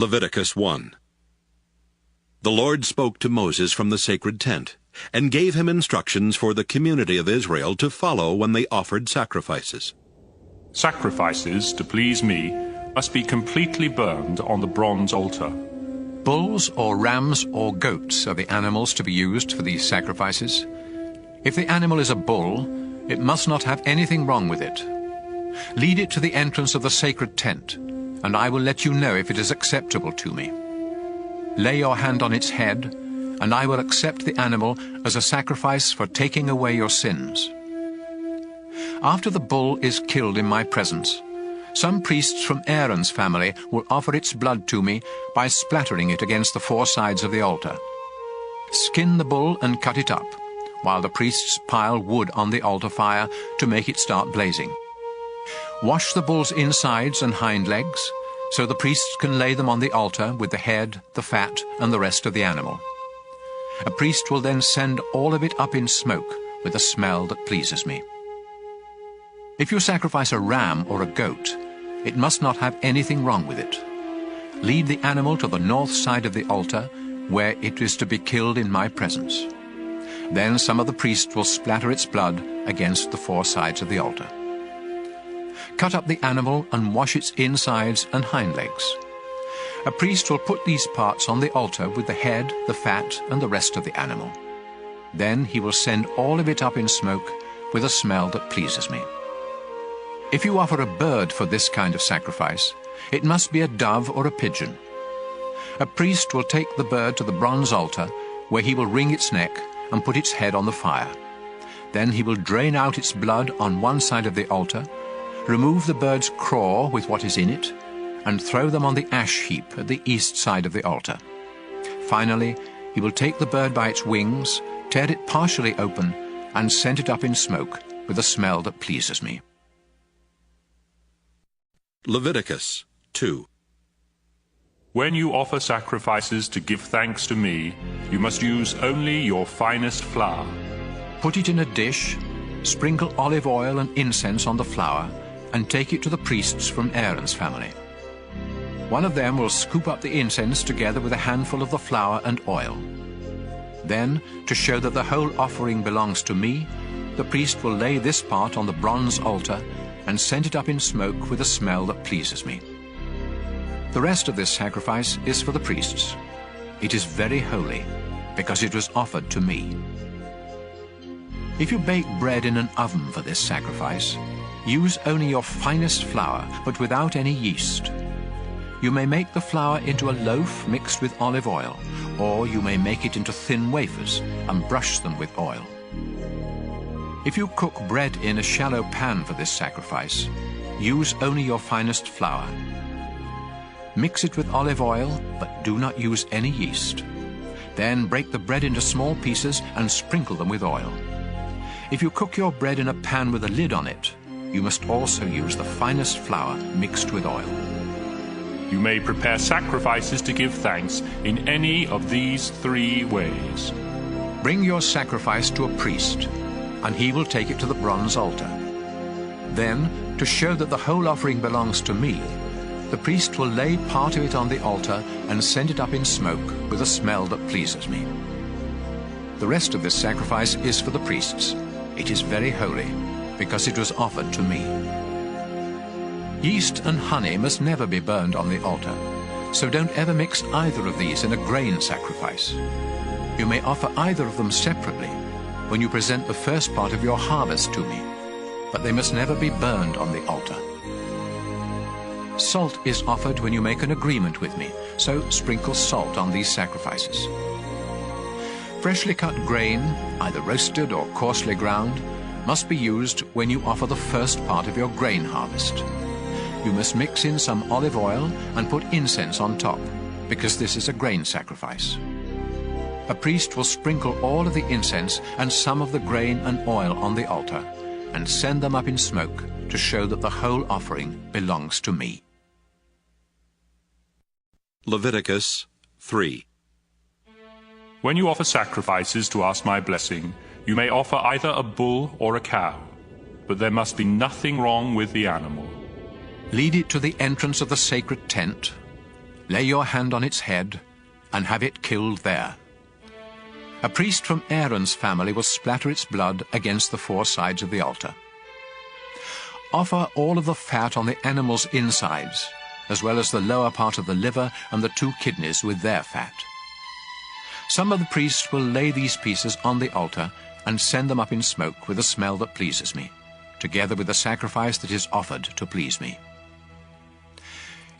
Leviticus 1. The Lord spoke to Moses from the sacred tent, and gave him instructions for the community of Israel to follow when they offered sacrifices. Sacrifices to please me must be completely burned on the bronze altar. Bulls or rams or goats are the animals to be used for these sacrifices. If the animal is a bull, it must not have anything wrong with it. Lead it to the entrance of the sacred tent, and I will let you know if it is acceptable to me. Lay your hand on its head, and I will accept the animal as a sacrifice for taking away your sins. After the bull is killed in my presence, some priests from Aaron's family will offer its blood to me by splattering it against the four sides of the altar. Skin the bull and cut it up, while the priests pile wood on the altar fire to make it start blazing. Wash the bull's insides and hind legs, so the priests can lay them on the altar with the head, the fat, and the rest of the animal. A priest will then send all of it up in smoke with a smell that pleases me. If you sacrifice a ram or a goat, it must not have anything wrong with it. Lead the animal to the north side of the altar, where it is to be killed in my presence. Then some of the priests will splatter its blood against the four sides of the altar. Cut up the animal and wash its insides and hind legs. A priest will put these parts on the altar with the head, the fat, and the rest of the animal. Then he will send all of it up in smoke with a smell that pleases me. If you offer a bird for this kind of sacrifice, it must be a dove or a pigeon. A priest will take the bird to the bronze altar, where he will wring its neck and put its head on the fire. Then he will drain out its blood on one side of the altar, remove the bird's craw with what is in it, and throw them on the ash heap at the east side of the altar. Finally, he will take the bird by its wings, tear it partially open, and send it up in smoke with a smell that pleases me. Leviticus 2. When you offer sacrifices to give thanks to me, you must use only your finest flour. Put it in a dish, sprinkle olive oil and incense on the flour, and take it to the priests from Aaron's family. One of them will scoop up the incense together with a handful of the flour and oil. Then, to show that the whole offering belongs to me, the priest will lay this part on the bronze altar and send it up in smoke with a smell that pleases me. The rest of this sacrifice is for the priests. It is very holy, because it was offered to me. If you bake bread in an oven for this sacrifice, use only your finest flour, but without any yeast. You may make the flour into a loaf mixed with olive oil, or you may make it into thin wafers and brush them with oil. If you cook bread in a shallow pan for this sacrifice, use only your finest flour. Mix it with olive oil, but do not use any yeast. Then break the bread into small pieces and sprinkle them with oil. If you cook your bread in a pan with a lid on it, you must also use the finest flour mixed with oil. You may prepare sacrifices to give thanks in any of these three ways. Bring your sacrifice to a priest, and he will take it to the bronze altar. Then, to show that the whole offering belongs to me, the priest will lay part of it on the altar and send it up in smoke with a smell that pleases me. The rest of this sacrifice is for the priests. It is very holy, because it was offered to me. Yeast and honey must never be burned on the altar, so don't ever mix either of these in a grain sacrifice. You may offer either of them separately when you present the first part of your harvest to me, but they must never be burned on the altar. Salt is offered when you make an agreement with me, so sprinkle salt on these sacrifices. Freshly cut grain, either roasted or coarsely ground, must be used when you offer the first part of your grain harvest. You must mix in some olive oil and put incense on top, because this is a grain sacrifice. A priest will sprinkle all of the incense and some of the grain and oil on the altar, and send them up in smoke to show that the whole offering belongs to me. Leviticus 3. When you offer sacrifices to ask my blessing, you may offer either a bull or a cow, but there must be nothing wrong with the animal. Lead it to the entrance of the sacred tent. lay your hand on its head and have it killed there. A priest from Aaron's family will splatter its blood against the four sides of the altar. Offer all of the fat on the animal's insides, as well as the lower part of the liver and the 2 kidneys with their fat. Some of the priests will lay these pieces on the altar and send them up in smoke with a smell that pleases me, together with the sacrifice that is offered to please me.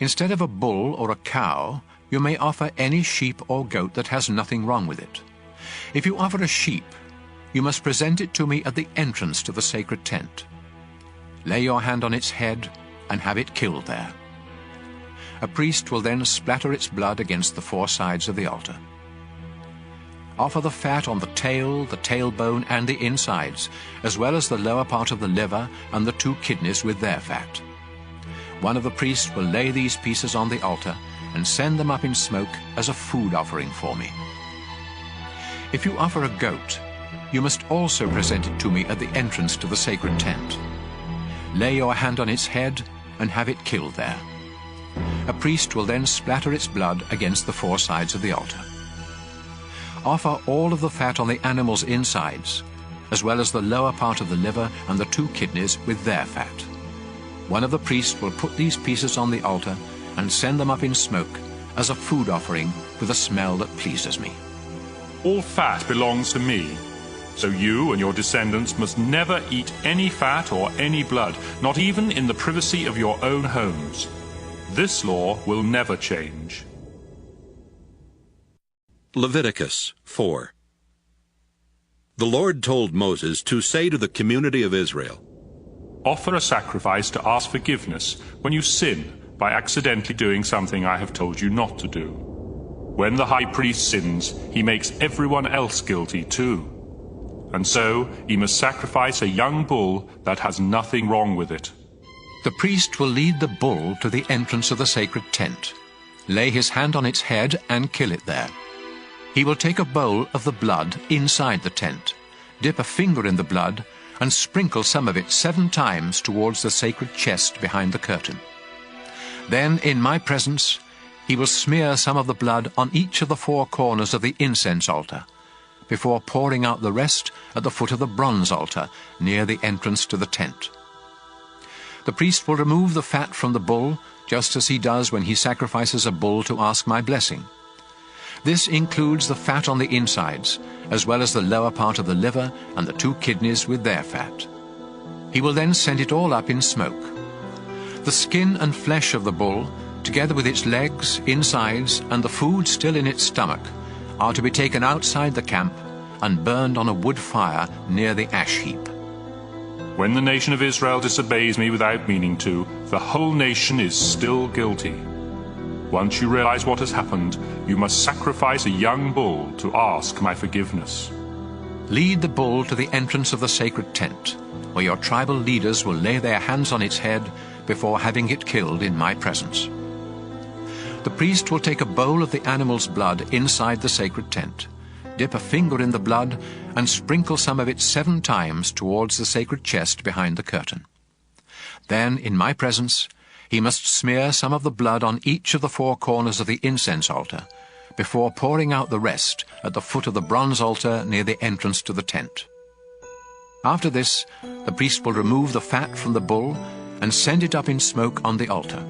Instead of a bull or a cow, you may offer any sheep or goat that has nothing wrong with it. If you offer a sheep, you must present it to me at the entrance to the sacred tent. Lay your hand on its head and have it killed there. A priest will then splatter its blood against the 4 sides of the altar. Offer the fat on the tail, the tailbone, and the insides, as well as the lower part of the liver and the 2 kidneys with their fat. One of the priests will lay these pieces on the altar and send them up in smoke as a food offering for me. If you offer a goat, you must also present it to me at the entrance to the sacred tent. Lay your hand on its head and have it killed there. A priest will then splatter its blood against the 4 sides of the altar. Offer all of the fat on the animal's insides, as well as the lower part of the liver and the 2 kidneys with their fat. One of the priests will put these pieces on the altar and send them up in smoke as a food offering with a smell that pleases me. All fat belongs to me, so you and your descendants must never eat any fat or any blood, not even in the privacy of your own homes. This law will never change. Leviticus 4. The Lord told Moses to say to the community of Israel, Offer a sacrifice to ask forgiveness when you sin by accidentally doing something I have told you not to do. When the high priest sins, he makes everyone else guilty too. And so he must sacrifice a young bull that has nothing wrong with it. The priest will lead the bull to the entrance of the sacred tent, lay his hand on its head and kill it there. He will take a bowl of the blood inside the tent, dip a finger in the blood, and sprinkle some of it 7 times towards the sacred chest behind the curtain. Then, in my presence, he will smear some of the blood on each of the 4 corners of the incense altar, before pouring out the rest at the foot of the bronze altar near the entrance to the tent. The priest will remove the fat from the bull, just as he does when he sacrifices a bull to ask my blessing. This includes the fat on the insides, as well as the lower part of the liver and the 2 kidneys with their fat. He will then send it all up in smoke. The skin and flesh of the bull, together with its legs, insides, and the food still in its stomach, are to be taken outside the camp and burned on a wood fire near the ash heap. When the nation of Israel disobeys me without meaning to, the whole nation is still guilty. Once you realize what has happened, you must sacrifice a young bull to ask my forgiveness. Lead the bull to the entrance of the sacred tent, where your tribal leaders will lay their hands on its head before having it killed in my presence. The priest will take a bowl of the animal's blood inside the sacred tent, dip a finger in the blood, and sprinkle some of it 7 times towards the sacred chest behind the curtain. Then, in my presence, he must smear some of the blood on each of the 4 corners of the incense altar, before pouring out the rest at the foot of the bronze altar near the entrance to the tent. After this, the priest will remove the fat from the bull and send it up in smoke on the altar.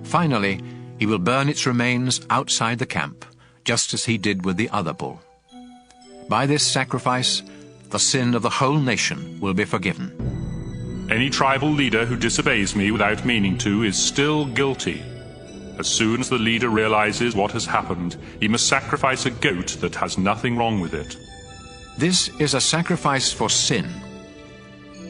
Finally, he will burn its remains outside the camp, just as he did with the other bull. By this sacrifice, the sin of the whole nation will be forgiven. Any tribal leader who disobeys me without meaning to is still guilty. As soon as the leader realizes what has happened, he must sacrifice a goat that has nothing wrong with it. This is a sacrifice for sin.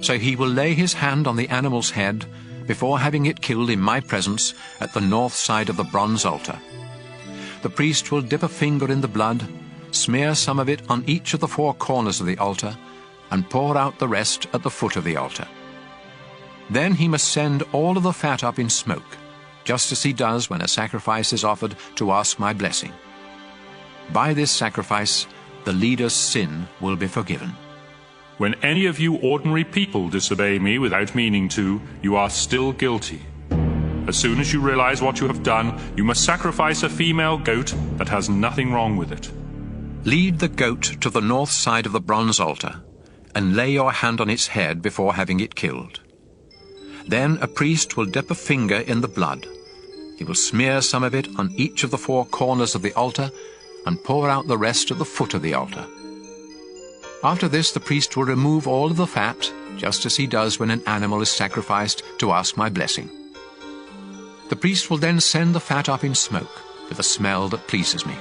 So he will lay his hand on the animal's head before having it killed in my presence at the north side of the bronze altar. The priest will dip a finger in the blood, smear some of it on each of the 4 corners of the altar, and pour out the rest at the foot of the altar. Then he must send all of the fat up in smoke, just as he does when a sacrifice is offered to ask my blessing. By this sacrifice, the leader's sin will be forgiven. When any of you ordinary people disobey me without meaning to, you are still guilty. as soon as you realize what you have done, you must sacrifice a female goat that has nothing wrong with it. Lead the goat to the north side of the bronze altar, and lay your hand on its head before having it killed. Then a priest will dip a finger in the blood. He will smear some of it on each of the four corners of the altar, and pour out the rest at the foot of the altar. After this, the priest will remove all of the fat, just as he does when an animal is sacrificed to ask my blessing. The priest will then send the fat up in smoke, with a smell that pleases me.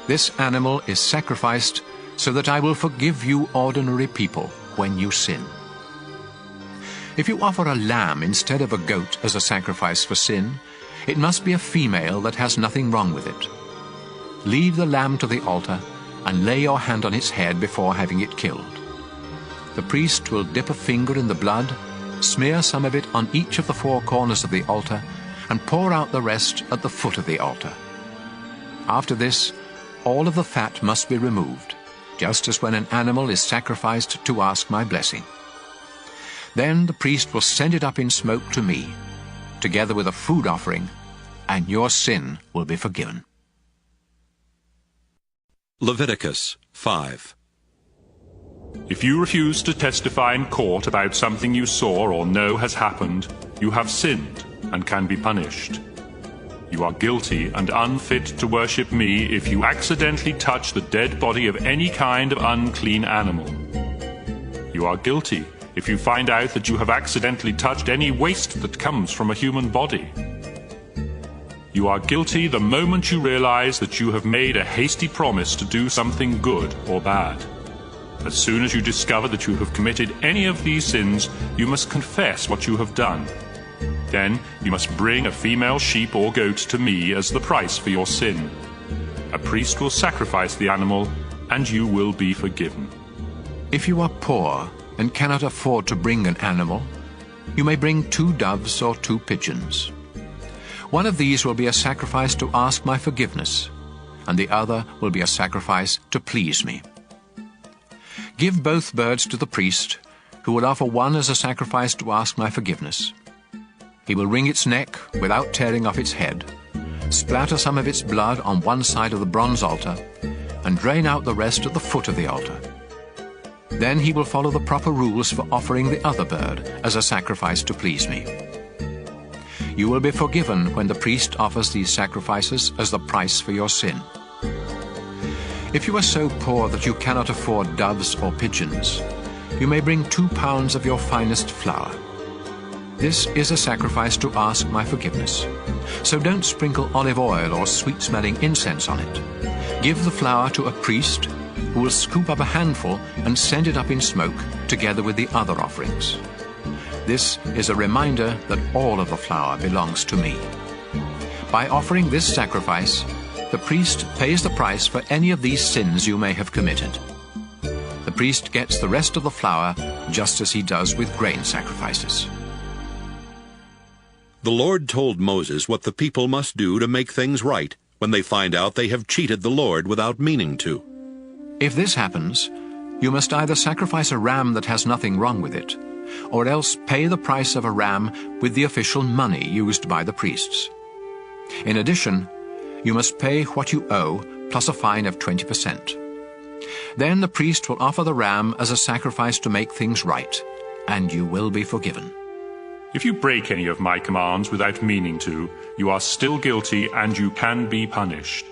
This animal is sacrificed so that I will forgive you ordinary people when you sin. If you offer a lamb instead of a goat as a sacrifice for sin, it must be a female that has nothing wrong with it. Lead the lamb to the altar and lay your hand on its head before having it killed. The priest will dip a finger in the blood, smear some of it on each of the four corners of the altar, and pour out the rest at the foot of the altar. After this, all of the fat must be removed, just as when an animal is sacrificed to ask my blessing. Then the priest will send it up in smoke to me, together with a food offering, and your sin will be forgiven. Leviticus 5. If you refuse to testify in court about something you saw or know has happened, you have sinned and can be punished. You are guilty and unfit to worship me if you accidentally touch the dead body of any kind of unclean animal. You are guilty if you find out that you have accidentally touched any waste that comes from a human body. You are guilty the moment you realize that you have made a hasty promise to do something good or bad. As soon as you discover that you have committed any of these sins, you must confess what you have done. Then you must bring a female sheep or goat to me as the price for your sin. A priest will sacrifice the animal, and you will be forgiven. If you are poor and cannot afford to bring an animal, you may bring 2 doves or 2 pigeons. One of these will be a sacrifice to ask my forgiveness, and the other will be a sacrifice to please me. Give both birds to the priest, who will offer one as a sacrifice to ask my forgiveness. He will wring its neck without tearing off its head, splatter some of its blood on one side of the bronze altar, and drain out the rest at the foot of the altar. Then he will follow the proper rules for offering the other bird as a sacrifice to please me. You will be forgiven when the priest offers these sacrifices as the price for your sin. If you are so poor that you cannot afford doves or pigeons, you may bring 2 pounds of your finest flour. This is a sacrifice to ask my forgiveness. So don't sprinkle olive oil or sweet-smelling incense on it. Give the flour to a priest who will scoop up a handful and send it up in smoke together with the other offerings. This is a reminder that all of the flour belongs to me. By offering this sacrifice, the priest pays the price for any of these sins you may have committed. The priest gets the rest of the flour just as he does with grain sacrifices. The Lord told Moses what the people must do to make things right when they find out they have cheated the Lord without meaning to. If this happens, you must either sacrifice a ram that has nothing wrong with it, or else pay the price of a ram with the official money used by the priests. In addition, you must pay what you owe, plus a fine of 20%. Then the priest will offer the ram as a sacrifice to make things right, and you will be forgiven. If you break any of my commands without meaning to, you are still guilty and you can be punished.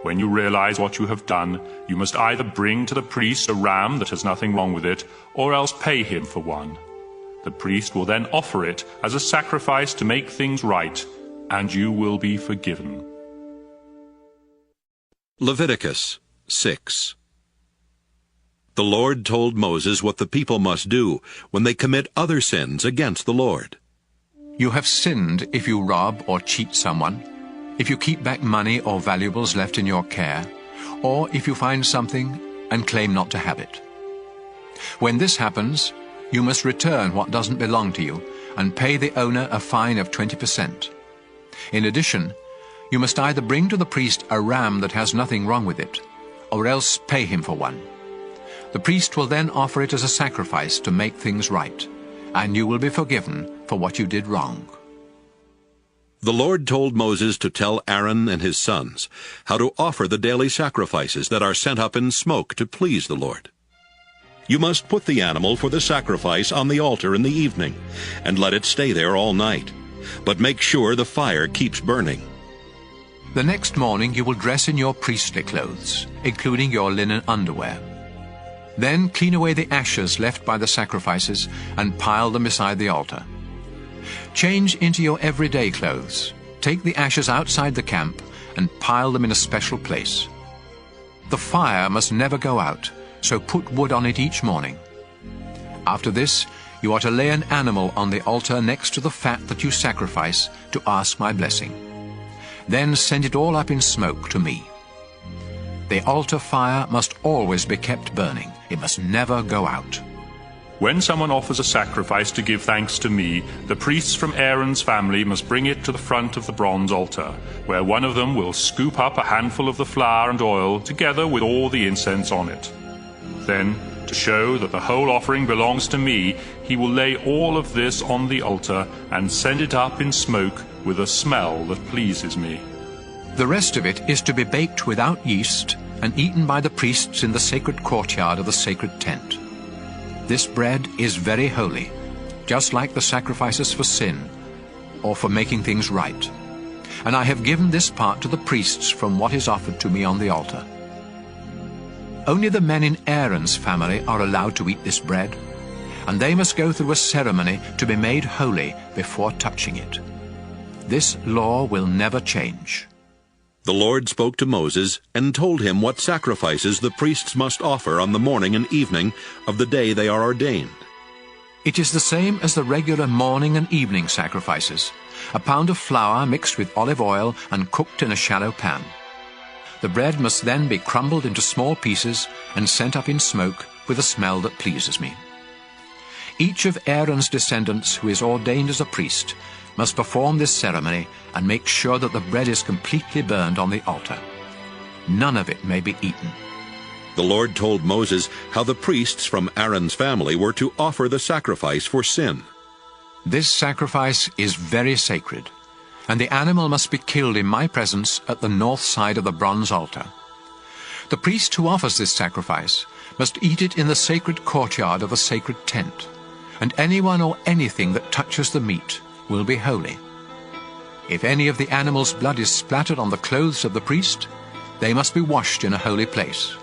When you realize what you have done, you must either bring to the priest a ram that has nothing wrong with it, or else pay him for one. The priest will then offer it as a sacrifice to make things right, and you will be forgiven. Leviticus 6. The Lord told Moses what the people must do when they commit other sins against the Lord. You have sinned if you rob or cheat someone, if you keep back money or valuables left in your care, or if you find something and claim not to have it. When this happens, you must return what doesn't belong to you and pay the owner a fine of 20%. In addition, you must either bring to the priest a ram that has nothing wrong with it, or else pay him for one. The priest will then offer it as a sacrifice to make things right, and you will be forgiven for what you did wrong. The Lord told Moses to tell Aaron and his sons how to offer the daily sacrifices that are sent up in smoke to please the Lord. You must put the animal for the sacrifice on the altar in the evening, and let it stay there all night. But make sure the fire keeps burning. The next morning you will dress in your priestly clothes, including your linen underwear. Then clean away the ashes left by the sacrifices and pile them beside the altar. Change into your everyday clothes. Take the ashes outside the camp and pile them in a special place. The fire must never go out, so put wood on it each morning. After this, you are to lay an animal on the altar next to the fat that you sacrifice to ask my blessing. Then send it all up in smoke to me. The altar fire must always be kept burning. It must never go out. When someone offers a sacrifice to give thanks to me, the priests from Aaron's family must bring it to the front of the bronze altar, where one of them will scoop up a handful of the flour and oil together with all the incense on it. Then, to show that the whole offering belongs to me, he will lay all of this on the altar and send it up in smoke with a smell that pleases me. The rest of it is to be baked without yeast and eaten by the priests in the sacred courtyard of the sacred tent. This bread is very holy, just like the sacrifices for sin or for making things right. And I have given this part to the priests from what is offered to me on the altar. Only the men in Aaron's family are allowed to eat this bread, and they must go through a ceremony to be made holy before touching it. This law will never change. The Lord spoke to Moses and told him what sacrifices the priests must offer on the morning and evening of the day they are ordained. It is the same as the regular morning and evening sacrifices, a pound of flour mixed with olive oil and cooked in a shallow pan. The bread must then be crumbled into small pieces and sent up in smoke with a smell that pleases me. Each of Aaron's descendants who is ordained as a priest must perform this ceremony and make sure that the bread is completely burned on the altar. None of it may be eaten. The Lord told Moses how the priests from Aaron's family were to offer the sacrifice for sin. This sacrifice is very sacred, and the animal must be killed in my presence at the north side of the bronze altar. The priest who offers this sacrifice must eat it in the sacred courtyard of the sacred tent, and anyone or anything that touches the meat will be holy. If any of the animal's blood is splattered on the clothes of the priest, they must be washed in a holy place.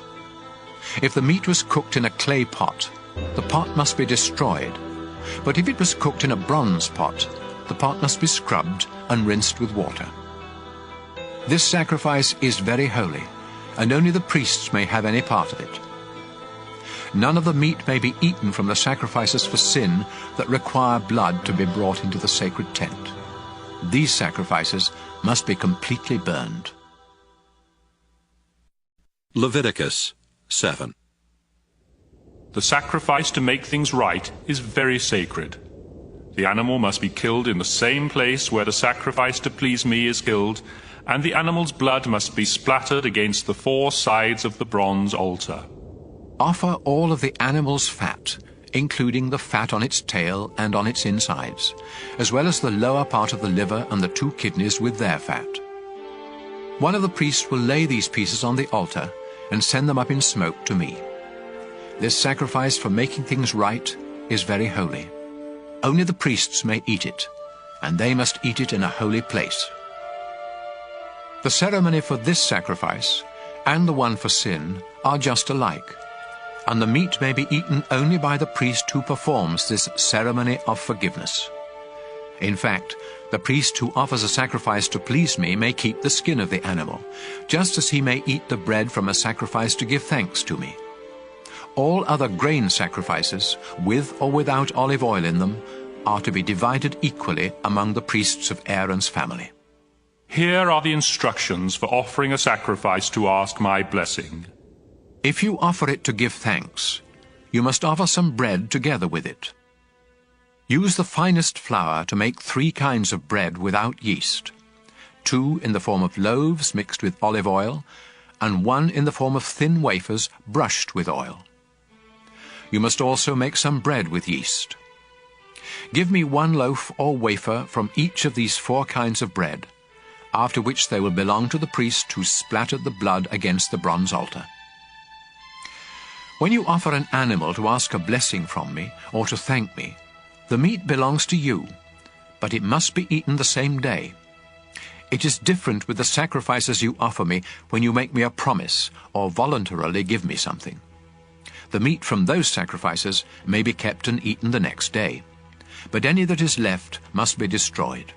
If the meat was cooked in a clay pot, the pot must be destroyed. But if it was cooked in a bronze pot, the pot must be scrubbed and rinsed with water. This sacrifice is very holy, and only the priests may have any part of it. None of the meat may be eaten from the sacrifices for sin that require blood to be brought into the sacred tent. These sacrifices must be completely burned. Leviticus 7. The sacrifice to make things right is very sacred. The animal must be killed in the same place where the sacrifice to please me is killed, and the animal's blood must be splattered against the four sides of the bronze altar. Offer all of the animal's fat, including the fat on its tail and on its insides, as well as the lower part of the liver and the 2 kidneys with their fat. One of the priests will lay these pieces on the altar and send them up in smoke to me. This sacrifice for making things right is very holy. Only the priests may eat it, and they must eat it in a holy place. The ceremony for this sacrifice and the one for sin are just alike, and the meat may be eaten only by the priest who performs this ceremony of forgiveness. In fact, the priest who offers a sacrifice to please me may keep the skin of the animal, just as he may eat the bread from a sacrifice to give thanks to me. All other grain sacrifices, with or without olive oil in them, are to be divided equally among the priests of Aaron's family. Here are the instructions for offering a sacrifice to ask my blessing. If you offer it to give thanks, you must offer some bread together with it. Use the finest flour to make 3 kinds of bread without yeast, 2 in the form of loaves mixed with olive oil, and 1 in the form of thin wafers brushed with oil. You must also make some bread with yeast. Give me 1 loaf or wafer from each of these 4 kinds of bread, after which they will belong to the priest who splattered the blood against the bronze altar. When you offer an animal to ask a blessing from me or to thank me, the meat belongs to you, but it must be eaten the same day. It is different with the sacrifices you offer me when you make me a promise or voluntarily give me something. The meat from those sacrifices may be kept and eaten the next day, but any that is left must be destroyed.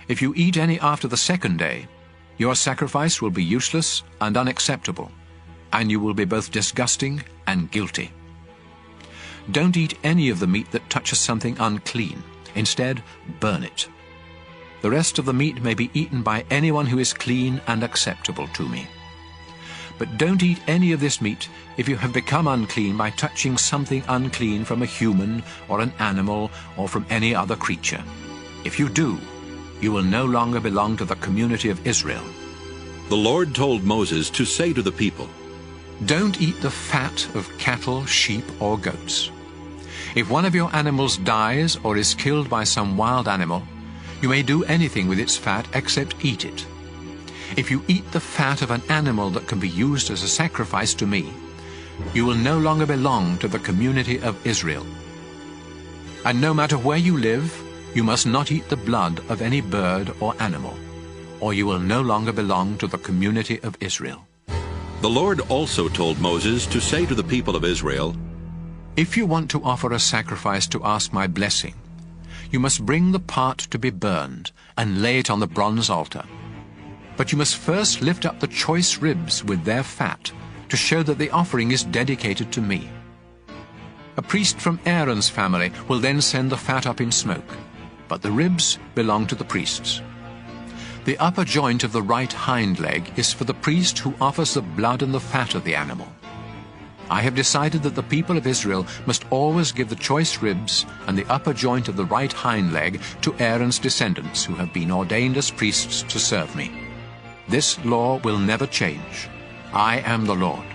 If you eat any after the 2nd day, your sacrifice will be useless and unacceptable, and you will be both disgusting and guilty. Don't eat any of the meat that touches something unclean. Instead, burn it. The rest of the meat may be eaten by anyone who is clean and acceptable to me. But don't eat any of this meat if you have become unclean by touching something unclean from a human or an animal or from any other creature. If you do, you will no longer belong to the community of Israel. The Lord told Moses to say to the people, Don't eat the fat of cattle, sheep, or goats. If one of your animals dies or is killed by some wild animal, you may do anything with its fat except eat it. If you eat the fat of an animal that can be used as a sacrifice to me, you will no longer belong to the community of Israel. And no matter where you live, you must not eat the blood of any bird or animal, or you will no longer belong to the community of Israel. The Lord also told Moses to say to the people of Israel, If you want to offer a sacrifice to ask my blessing, you must bring the part to be burned and lay it on the bronze altar. But you must first lift up the choice ribs with their fat to show that the offering is dedicated to me. A priest from Aaron's family will then send the fat up in smoke, but the ribs belong to the priests. The upper joint of the right hind leg is for the priest who offers the blood and the fat of the animal. I have decided that the people of Israel must always give the choice ribs and the upper joint of the right hind leg to Aaron's descendants who have been ordained as priests to serve me. This law will never change. I am the Lord.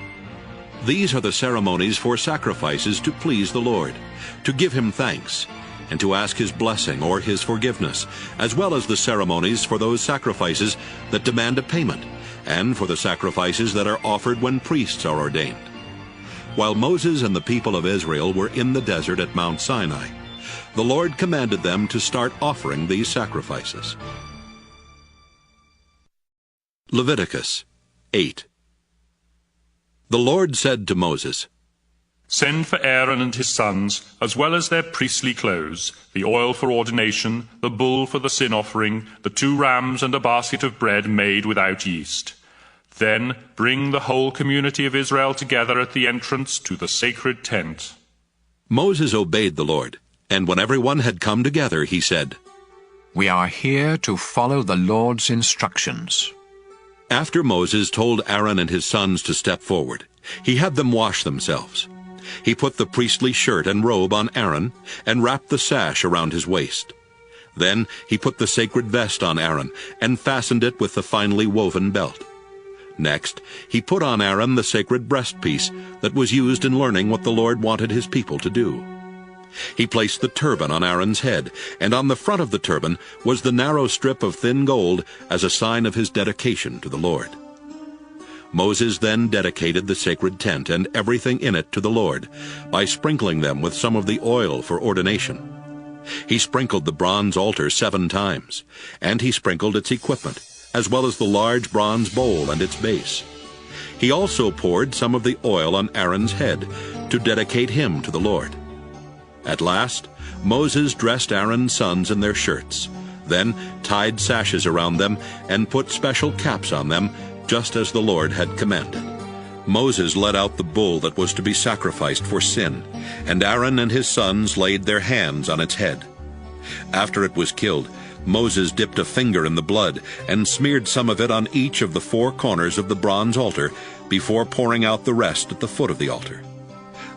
These are the ceremonies for sacrifices to please the Lord, to give him thanks, and to ask his blessing or his forgiveness, as well as the ceremonies for those sacrifices that demand a payment, and for the sacrifices that are offered when priests are ordained. While Moses and the people of Israel were in the desert at Mount Sinai, the Lord commanded them to start offering these sacrifices. Leviticus 8. The Lord said to Moses, Send for Aaron and his sons, as well as their priestly clothes, the oil for ordination, the bull for the sin offering, the 2 rams and a basket of bread made without yeast. Then bring the whole community of Israel together at the entrance to the sacred tent. Moses obeyed the Lord, and when everyone had come together, he said, We are here to follow the Lord's instructions. After Moses told Aaron and his sons to step forward, he had them wash themselves. He put the priestly shirt and robe on Aaron and wrapped the sash around his waist. Then he put the sacred vest on Aaron and fastened it with the finely woven belt. Next, he put on Aaron the sacred breastpiece that was used in learning what the Lord wanted his people to do. He placed the turban on Aaron's head, and on the front of the turban was the narrow strip of thin gold as a sign of his dedication to the Lord. Moses then dedicated the sacred tent and everything in it to the Lord by sprinkling them with some of the oil for ordination. He sprinkled the bronze altar 7 times, and he sprinkled its equipment, as well as the large bronze bowl and its base. He also poured some of the oil on Aaron's head to dedicate him to the Lord. At last, Moses dressed Aaron's sons in their shirts, then tied sashes around them and put special caps on them, just as the Lord had commanded. Moses led out the bull that was to be sacrificed for sin, and Aaron and his sons laid their hands on its head. After it was killed, Moses dipped a finger in the blood and smeared some of it on each of the 4 corners of the bronze altar before pouring out the rest at the foot of the altar.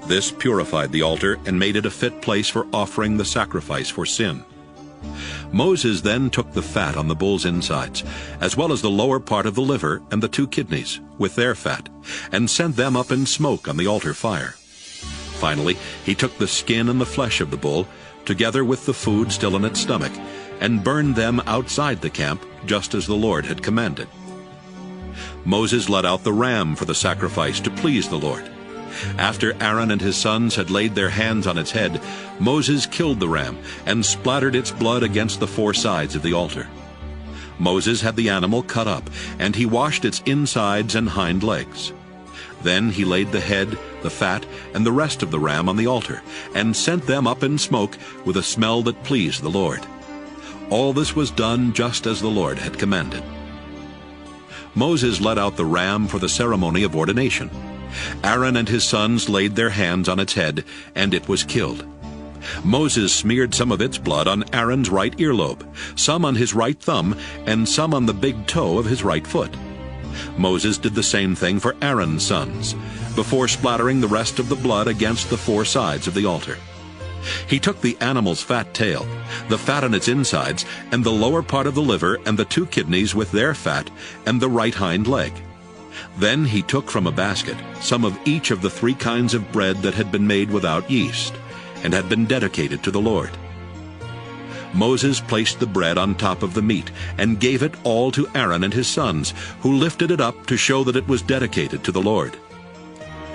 This purified the altar and made it a fit place for offering the sacrifice for sin. Moses then took the fat on the bull's insides, as well as the lower part of the liver and the 2 kidneys, with their fat, and sent them up in smoke on the altar fire. Finally, he took the skin and the flesh of the bull, together with the food still in its stomach, and burned them outside the camp, just as the Lord had commanded. Moses led out the ram for the sacrifice to please the Lord. After Aaron and his sons had laid their hands on its head, Moses killed the ram and splattered its blood against the four sides of the altar. Moses had the animal cut up, and he washed its insides and hind legs. Then he laid the head, the fat, and the rest of the ram on the altar, and sent them up in smoke with a smell that pleased the Lord. All this was done just as the Lord had commanded. Moses led out the ram for the ceremony of ordination. Aaron and his sons laid their hands on its head, and it was killed. Moses smeared some of its blood on Aaron's right earlobe, some on his right thumb, and some on the big toe of his right foot. Moses did the same thing for Aaron's sons, before splattering the rest of the blood against the four sides of the altar. He took the animal's fat tail, the fat on its insides, and the lower part of the liver and the two kidneys with their fat, and the right hind leg. Then he took from a basket some of each of the 3 kinds of bread that had been made without yeast, and had been dedicated to the Lord. Moses placed the bread on top of the meat, and gave it all to Aaron and his sons, who lifted it up to show that it was dedicated to the Lord.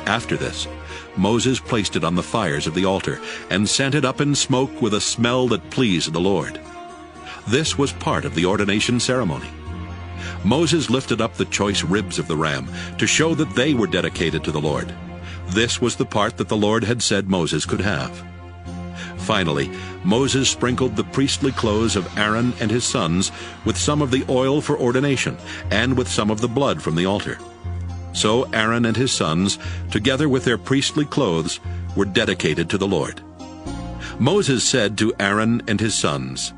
After this, Moses placed it on the fires of the altar, and sent it up in smoke with a smell that pleased the Lord. This was part of the ordination ceremony. Moses lifted up the choice ribs of the ram, to show that they were dedicated to the Lord. This was the part that the Lord had said Moses could have. Finally, Moses sprinkled the priestly clothes of Aaron and his sons with some of the oil for ordination, and with some of the blood from the altar. So Aaron and his sons, together with their priestly clothes, were dedicated to the Lord. Moses said to Aaron and his sons,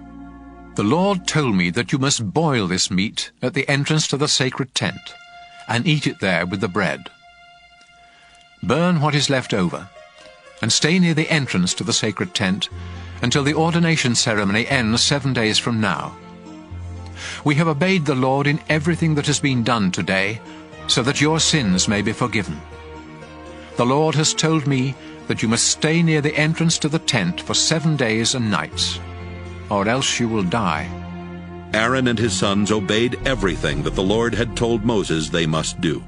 "The Lord told me that you must boil this meat at the entrance to the sacred tent, and eat it there with the bread. Burn what is left over, and stay near the entrance to the sacred tent until the ordination ceremony ends 7 days from now. We have obeyed the Lord in everything that has been done today, so that your sins may be forgiven. The Lord has told me that you must stay near the entrance to the tent for 7 days and nights, or else you will die." Aaron and his sons obeyed everything that the Lord had told Moses they must do.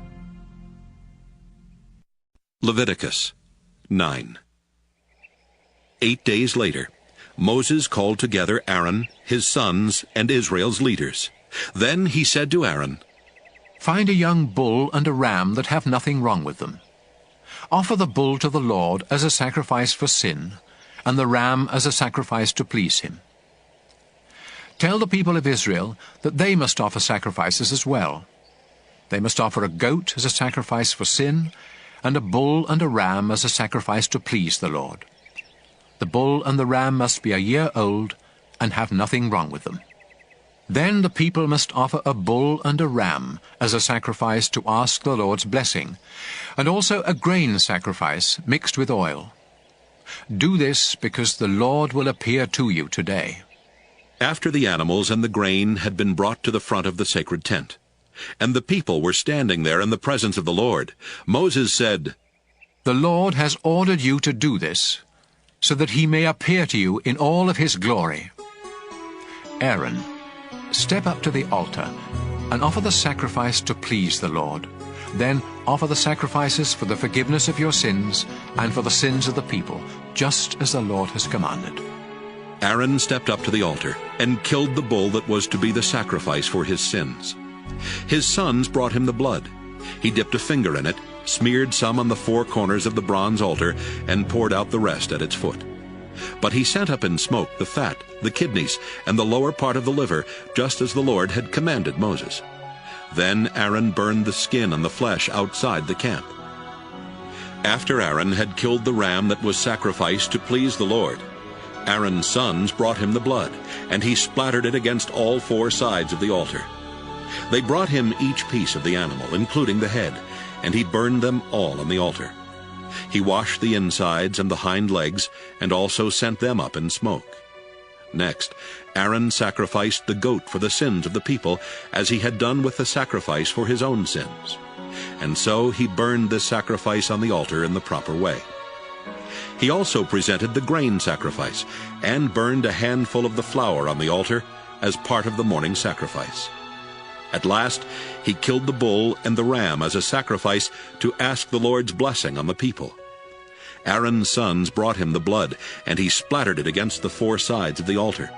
Leviticus 9. 8 days later, Moses called together Aaron, his sons, and Israel's leaders. Then he said to Aaron, "Find a young bull and a ram that have nothing wrong with them. Offer the bull to the Lord as a sacrifice for sin, and the ram as a sacrifice to please him. Tell the people of Israel that they must offer sacrifices as well. They must offer a goat as a sacrifice for sin, and a bull and a ram as a sacrifice to please the Lord. The bull and the ram must be a year old and have nothing wrong with them. Then the people must offer a bull and a ram as a sacrifice to ask the Lord's blessing, and also a grain sacrifice mixed with oil. Do this because the Lord will appear to you today." After the animals and the grain had been brought to the front of the sacred tent, and the people were standing there in the presence of the Lord, Moses said, "The Lord has ordered you to do this, so that he may appear to you in all of his glory. Aaron, step up to the altar and offer the sacrifice to please the Lord. Then offer the sacrifices for the forgiveness of your sins and for the sins of the people, just as the Lord has commanded." Aaron stepped up to the altar and killed the bull that was to be the sacrifice for his sins. His sons brought him the blood. He dipped a finger in it, smeared some on the 4 corners of the bronze altar, and poured out the rest at its foot. But he sent up in smoke the fat, the kidneys, and the lower part of the liver, just as the Lord had commanded Moses. Then Aaron burned the skin and the flesh outside the camp. After Aaron had killed the ram that was sacrificed to please the Lord, Aaron's sons brought him the blood, and he splattered it against all 4 sides of the altar. They brought him each piece of the animal, including the head, and he burned them all on the altar. He washed the insides and the hind legs, and also sent them up in smoke. Next, Aaron sacrificed the goat for the sins of the people, as he had done with the sacrifice for his own sins. And so he burned this sacrifice on the altar in the proper way. He also presented the grain sacrifice and burned a handful of the flour on the altar as part of the morning sacrifice. At last, he killed the bull and the ram as a sacrifice to ask the Lord's blessing on the people. Aaron's sons brought him the blood, and he splattered it against the four sides of the altar.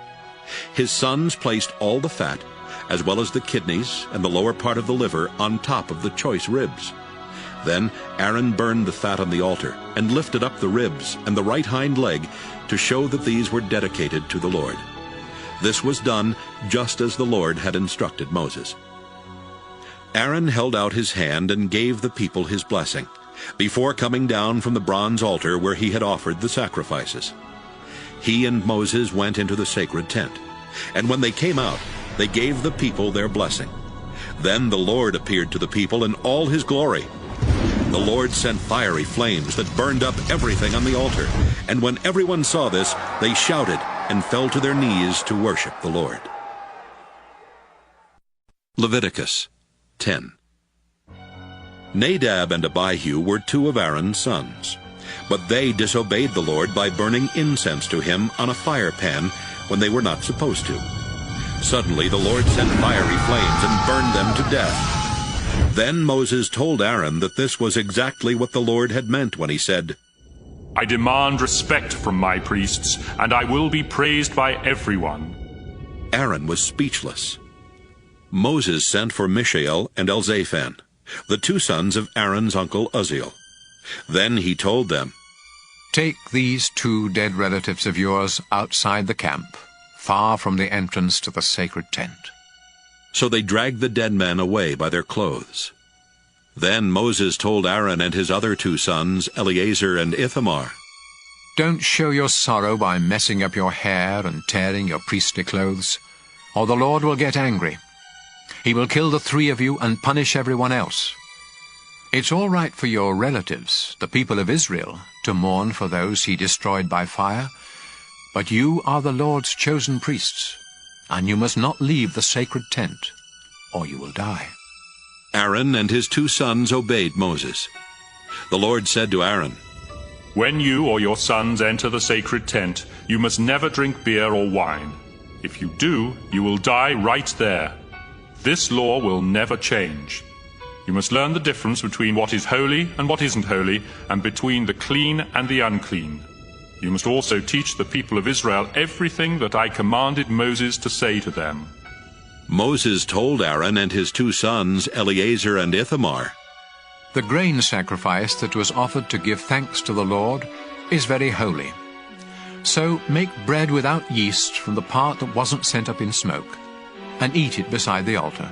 His sons placed all the fat, as well as the kidneys and the lower part of the liver, on top of the choice ribs. Then Aaron burned the fat on the altar and lifted up the ribs and the right hind leg to show that these were dedicated to the Lord. This was done just as the Lord had instructed Moses. Aaron held out his hand and gave the people his blessing, before coming down from the bronze altar where he had offered the sacrifices. He and Moses went into the sacred tent, and when they came out, they gave the people their blessing. Then the Lord appeared to the people in all his glory. The Lord sent fiery flames that burned up everything on the altar, and when everyone saw this, they shouted and fell to their knees to worship the Lord. Leviticus 10. Nadab and Abihu were two of Aaron's sons, but they disobeyed the Lord by burning incense to him on a fire pan when they were not supposed to. Suddenly the Lord sent fiery flames and burned them to death. Then Moses told Aaron that this was exactly what the Lord had meant when he said, I demand respect from my priests, and I will be praised by everyone. Aaron was speechless. Moses sent for Mishael and Elzaphan, the two sons of Aaron's uncle Uzziel. Then he told them, Take these two dead relatives of yours outside the camp, far from the entrance to the sacred tent. So they dragged the dead men away by their clothes. Then Moses told Aaron and his other two sons, Eleazar and Ithamar, Don't show your sorrow by messing up your hair and tearing your priestly clothes, or the Lord will get angry. He will kill the three of you and punish everyone else. It's all right for your relatives, the people of Israel, to mourn for those he destroyed by fire, but you are the Lord's chosen priests, and you must not leave the sacred tent, or you will die. Aaron and his two sons obeyed Moses. The Lord said to Aaron, When you or your sons enter the sacred tent, you must never drink beer or wine. If you do, you will die right there. This law will never change. You must learn the difference between what is holy and what isn't holy, and between the clean and the unclean. You must also teach the people of Israel everything that I commanded Moses to say to them. Moses told Aaron and his two sons, Eleazar and Ithamar, The grain sacrifice that was offered to give thanks to the Lord is very holy. So make bread without yeast from the part that wasn't sent up in smoke, and eat it beside the altar.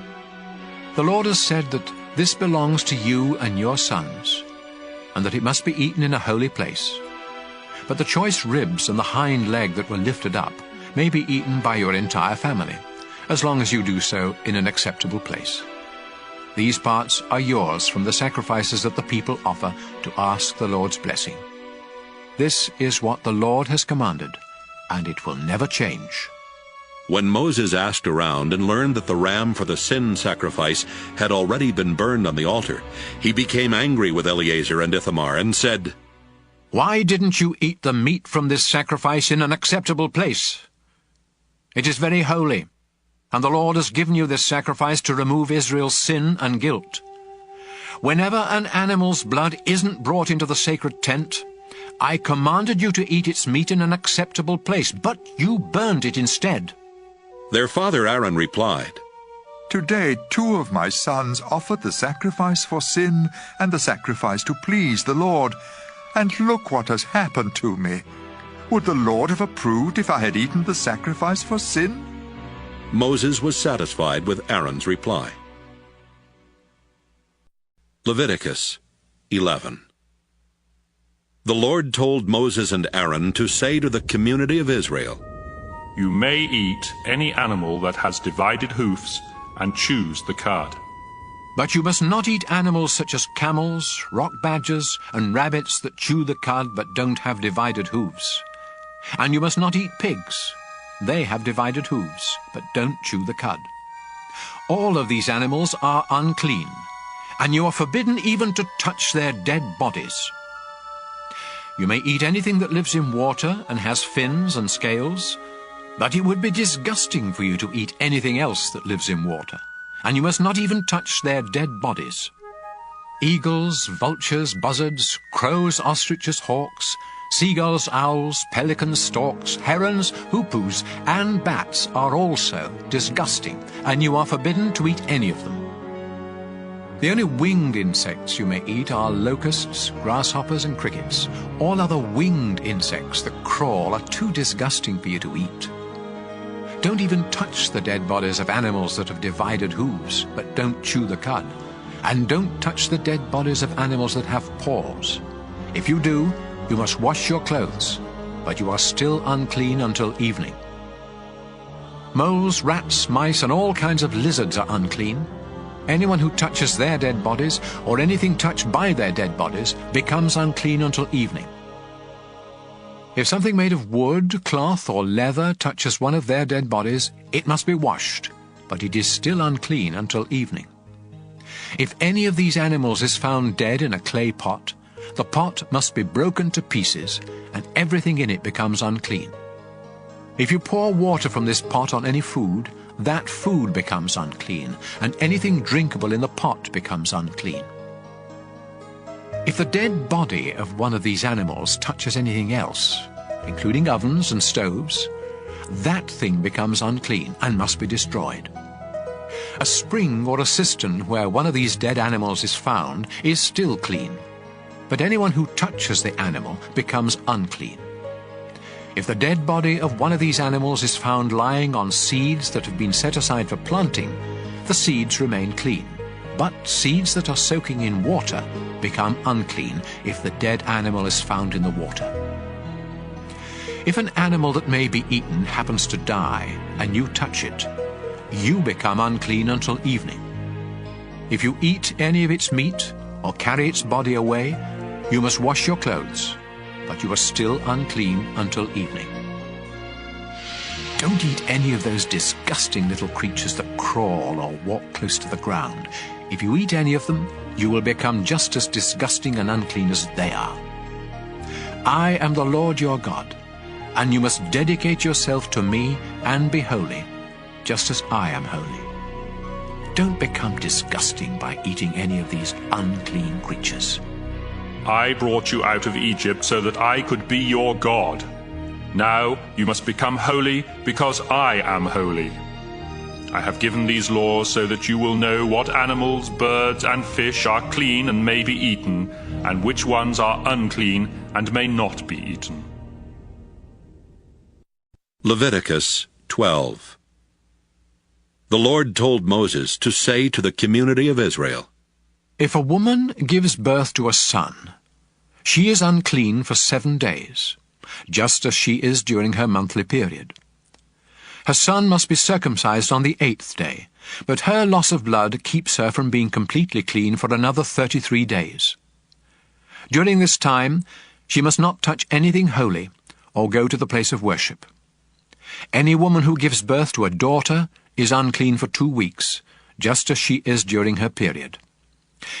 The Lord has said that this belongs to you and your sons, and that it must be eaten in a holy place. But the choice ribs and the hind leg that were lifted up may be eaten by your entire family, as long as you do so in an acceptable place. These parts are yours from the sacrifices that the people offer to ask the Lord's blessing. This is what the Lord has commanded, and it will never change. When Moses asked around and learned that the ram for the sin sacrifice had already been burned on the altar, he became angry with Eleazar and Ithamar and said, Why didn't you eat the meat from this sacrifice in an acceptable place? It is very holy, and the Lord has given you this sacrifice to remove Israel's sin and guilt. Whenever an animal's blood isn't brought into the sacred tent, I commanded you to eat its meat in an acceptable place, but you burned it instead. Their father Aaron replied, Today 2 of my sons offered the sacrifice for sin and the sacrifice to please the Lord, and look what has happened to me. Would the Lord have approved if I had eaten the sacrifice for sin? Moses was satisfied with Aaron's reply. Leviticus 11. The Lord told Moses and Aaron to say to the community of Israel, You may eat any animal that has divided hoofs, and choose the cud. But you must not eat animals such as camels, rock badgers, and rabbits that chew the cud but don't have divided hooves. And you must not eat pigs. They have divided hooves, but don't chew the cud. All of these animals are unclean, and you are forbidden even to touch their dead bodies. You may eat anything that lives in water and has fins and scales, but it would be disgusting for you to eat anything else that lives in water, and you must not even touch their dead bodies. Eagles, vultures, buzzards, crows, ostriches, hawks, seagulls, owls, pelicans, storks, herons, hoopoes, and bats are also disgusting, and you are forbidden to eat any of them. The only winged insects you may eat are locusts, grasshoppers, and crickets. All other winged insects that crawl are too disgusting for you to eat. Don't even touch the dead bodies of animals that have divided hooves, but don't chew the cud. And don't touch the dead bodies of animals that have paws. If you do, you must wash your clothes, but you are still unclean until evening. Moles, rats, mice, and all kinds of lizards are unclean. Anyone who touches their dead bodies, or anything touched by their dead bodies, becomes unclean until evening. If something made of wood, cloth, or leather touches one of their dead bodies, it must be washed, but it is still unclean until evening. If any of these animals is found dead in a clay pot, the pot must be broken to pieces, and everything in it becomes unclean. If you pour water from this pot on any food, that food becomes unclean, and anything drinkable in the pot becomes unclean. If the dead body of one of these animals touches anything else, including ovens and stoves, that thing becomes unclean and must be destroyed. A spring or a cistern where one of these dead animals is found is still clean, but anyone who touches the animal becomes unclean. If the dead body of one of these animals is found lying on seeds that have been set aside for planting, the seeds remain clean, but seeds that are soaking in water become unclean if the dead animal is found in the water. If an animal that may be eaten happens to die and you touch it, you become unclean until evening. If you eat any of its meat or carry its body away, you must wash your clothes, but you are still unclean until evening. Don't eat any of those disgusting little creatures that crawl or walk close to the ground. If you eat any of them, you will become just as disgusting and unclean as they are. I am the Lord your God, and you must dedicate yourself to me and be holy, just as I am holy. Don't become disgusting by eating any of these unclean creatures. I brought you out of Egypt so that I could be your God. Now you must become holy because I am holy. I have given these laws so that you will know what animals, birds, and fish are clean and may be eaten, and which ones are unclean and may not be eaten. Leviticus 12. The Lord told Moses to say to the community of Israel, If a woman gives birth to a son, she is unclean for 7 days, just as she is during her monthly period. Her son must be circumcised on the 8th day, but her loss of blood keeps her from being completely clean for another 33 days. During this time, she must not touch anything holy or go to the place of worship. Any woman who gives birth to a daughter is unclean for 2 weeks, just as she is during her period.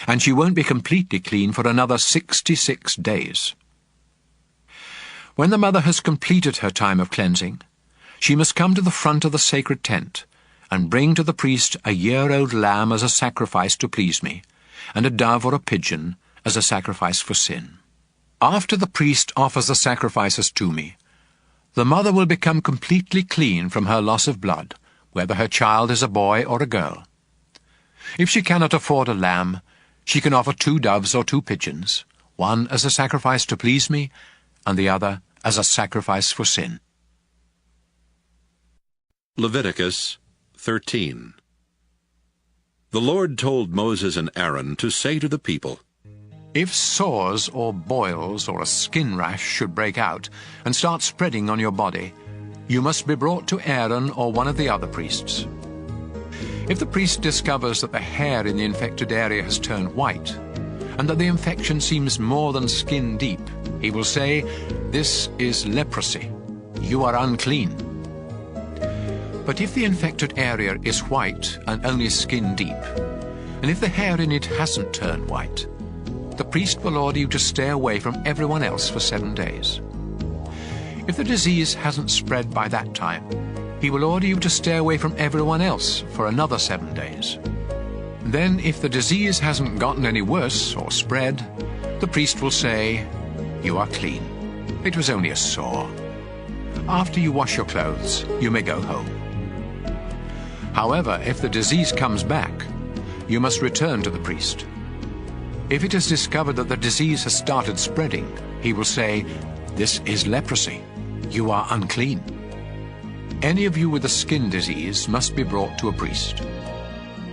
And she won't be completely clean for another 66 days. When the mother has completed her time of cleansing, she must come to the front of the sacred tent and bring to the priest a year-old lamb as a sacrifice to please me, and a dove or a pigeon as a sacrifice for sin. After the priest offers the sacrifices to me, the mother will become completely clean from her loss of blood, whether her child is a boy or a girl. If she cannot afford a lamb, she can offer 2 doves or 2 pigeons, one as a sacrifice to please me, and the other as a sacrifice for sin. Leviticus 13. The Lord told Moses and Aaron to say to the people, If sores or boils or a skin rash should break out and start spreading on your body, you must be brought to Aaron or one of the other priests. If the priest discovers that the hair in the infected area has turned white, and that the infection seems more than skin deep, he will say, This is leprosy. You are unclean. But if the infected area is white and only skin deep, and if the hair in it hasn't turned white, the priest will order you to stay away from everyone else for 7 days. If the disease hasn't spread by that time, he will order you to stay away from everyone else for another 7 days. Then, if the disease hasn't gotten any worse or spread, the priest will say, "You are clean. It was only a sore. After you wash your clothes, you may go home." However, if the disease comes back, you must return to the priest. If it is discovered that the disease has started spreading, he will say, "This is leprosy. You are unclean." Any of you with a skin disease must be brought to a priest.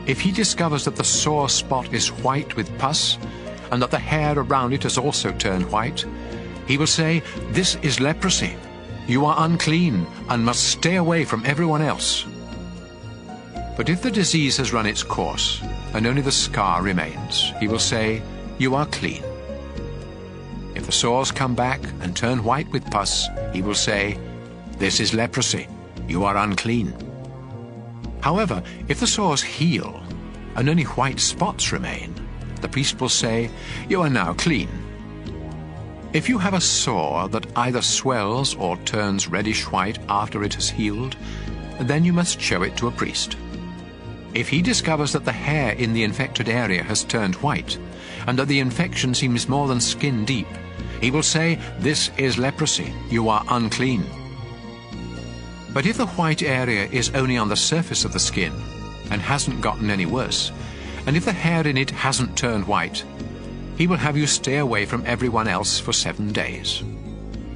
If he discovers that the sore spot is white with pus, and that the hair around it has also turned white, he will say, "This is leprosy. You are unclean and must stay away from everyone else." But if the disease has run its course, and only the scar remains, he will say, "You are clean." If the sores come back and turn white with pus, he will say, "This is leprosy. You are unclean." However, if the sores heal and only white spots remain, the priest will say, "You are now clean." If you have a sore that either swells or turns reddish white after it has healed, then you must show it to a priest. If he discovers that the hair in the infected area has turned white, and that the infection seems more than skin deep, he will say, "This is leprosy. You are unclean." But if the white area is only on the surface of the skin and hasn't gotten any worse, and if the hair in it hasn't turned white, he will have you stay away from everyone else for 7 days.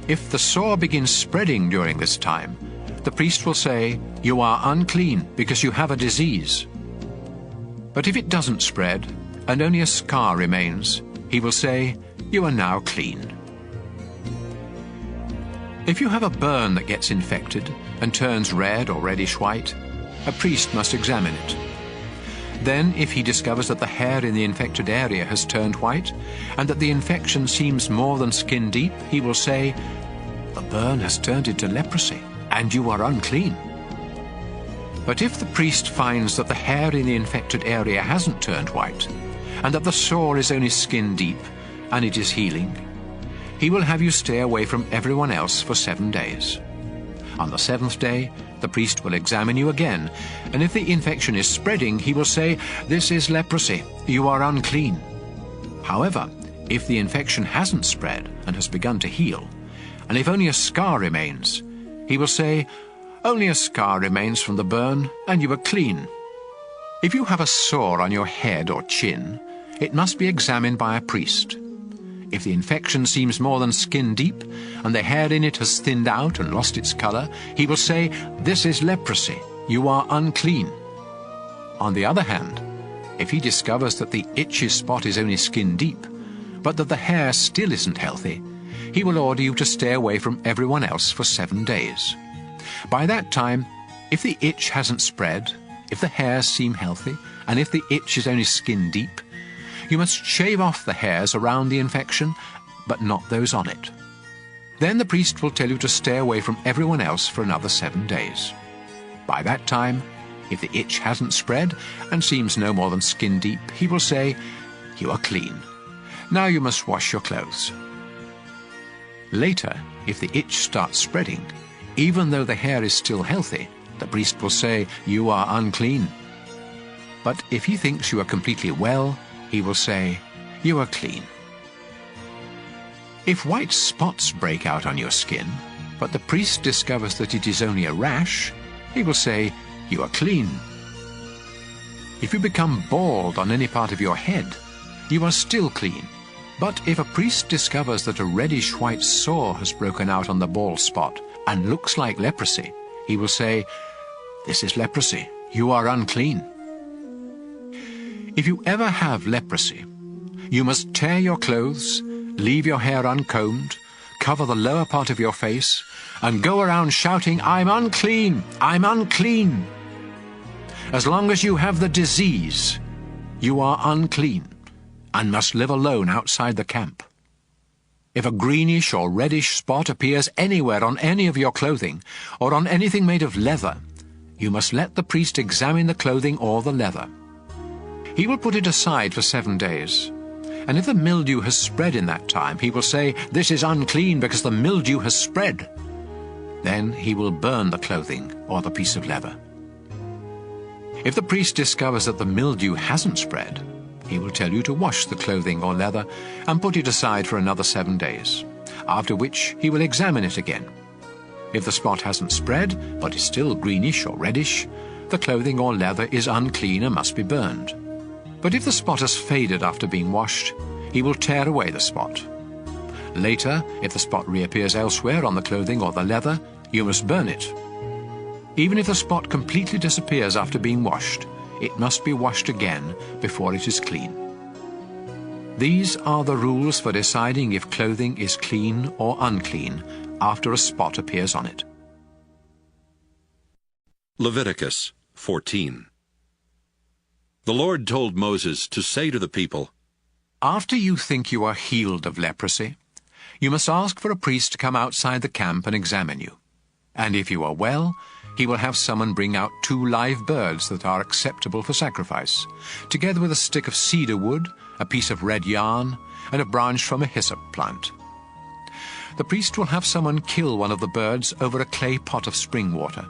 If the sore begins spreading during this time, the priest will say, "You are unclean because you have a disease." But if it doesn't spread and only a scar remains, he will say, "You are now clean." If you have a burn that gets infected and turns red or reddish white, a priest must examine it. Then, if he discovers that the hair in the infected area has turned white, and that the infection seems more than skin deep, he will say, "The burn has turned into leprosy, and you are unclean." But if the priest finds that the hair in the infected area hasn't turned white, and that the sore is only skin deep, and it is healing, he will have you stay away from everyone else for 7 days. On the 7th day, the priest will examine you again, and if the infection is spreading, he will say, "This is leprosy. You are unclean." However, if the infection hasn't spread and has begun to heal, and if only a scar remains, he will say, "Only a scar remains from the burn, and you are clean." If you have a sore on your head or chin, it must be examined by a priest. If the infection seems more than skin deep, and the hair in it has thinned out and lost its color, he will say, "This is leprosy. You are unclean." On the other hand, if he discovers that the itchy spot is only skin deep, but that the hair still isn't healthy, he will order you to stay away from everyone else for 7 days. By that time, if the itch hasn't spread, if the hairs seem healthy, and if the itch is only skin deep, you must shave off the hairs around the infection, but not those on it. Then the priest will tell you to stay away from everyone else for another 7 days. By that time, if the itch hasn't spread and seems no more than skin deep, he will say, "You are clean. Now you must wash your clothes." Later, if the itch starts spreading, even though the hair is still healthy, the priest will say, "You are unclean." But if he thinks you are completely well, he will say, "You are clean." If white spots break out on your skin, but the priest discovers that it is only a rash, he will say, "You are clean." If you become bald on any part of your head, you are still clean. But if a priest discovers that a reddish white sore has broken out on the bald spot and looks like leprosy, he will say, "This is leprosy. You are unclean." If you ever have leprosy, you must tear your clothes, leave your hair uncombed, cover the lower part of your face, and go around shouting, "I'm unclean! I'm unclean!" As long as you have the disease, you are unclean and must live alone outside the camp. If a greenish or reddish spot appears anywhere on any of your clothing, or on anything made of leather, you must let the priest examine the clothing or the leather. He will put it aside for 7 days. And if the mildew has spread in that time, he will say, "This is unclean because the mildew has spread." Then he will burn the clothing or the piece of leather. If the priest discovers that the mildew hasn't spread, he will tell you to wash the clothing or leather and put it aside for another 7 days, after which he will examine it again. If the spot hasn't spread, but is still greenish or reddish, the clothing or leather is unclean and must be burned. But if the spot has faded after being washed, he will tear away the spot. Later, if the spot reappears elsewhere on the clothing or the leather, you must burn it. Even if the spot completely disappears after being washed, it must be washed again before it is clean. These are the rules for deciding if clothing is clean or unclean after a spot appears on it. Leviticus 14. The Lord told Moses to say to the people, After you think you are healed of leprosy, you must ask for a priest to come outside the camp and examine you. And if you are well, he will have someone bring out 2 live birds that are acceptable for sacrifice, together with a stick of cedar wood, a piece of red yarn, and a branch from a hyssop plant. The priest will have someone kill one of the birds over a clay pot of spring water.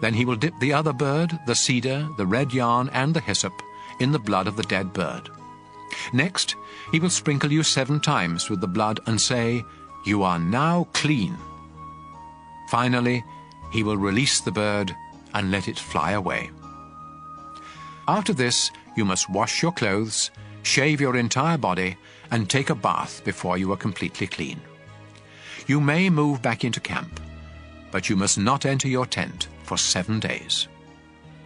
Then he will dip the other bird, the cedar, the red yarn, and the hyssop in the blood of the dead bird. Next, he will sprinkle you 7 times with the blood and say, "You are now clean." Finally, he will release the bird and let it fly away. After this, you must wash your clothes, shave your entire body, and take a bath before you are completely clean. You may move back into camp, but you must not enter your tent for 7 days.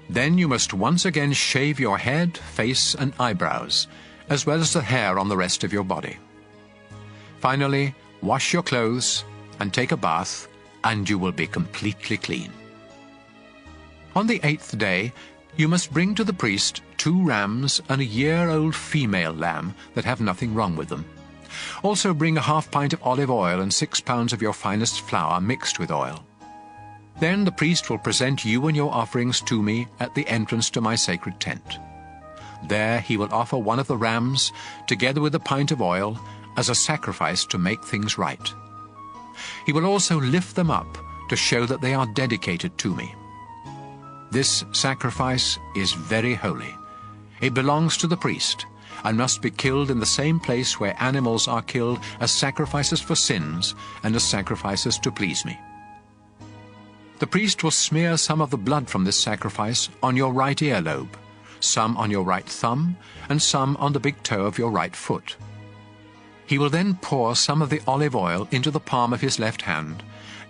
Then you must once again shave your head, face, and eyebrows, as well as the hair on the rest of your body. Finally, wash your clothes and take a bath, and you will be completely clean. On the 8th day, you must bring to the priest 2 rams and a year-old female lamb that have nothing wrong with them. Also bring a ½ pint of olive oil and 6 pounds of your finest flour mixed with oil. Then the priest will present you and your offerings to me at the entrance to my sacred tent. There he will offer one of the rams, together with a pint of oil, as a sacrifice to make things right. He will also lift them up to show that they are dedicated to me. This sacrifice is very holy. It belongs to the priest, and must be killed in the same place where animals are killed as sacrifices for sins and as sacrifices to please me. The priest will smear some of the blood from this sacrifice on your right earlobe, some on your right thumb, and some on the big toe of your right foot. He will then pour some of the olive oil into the palm of his left hand,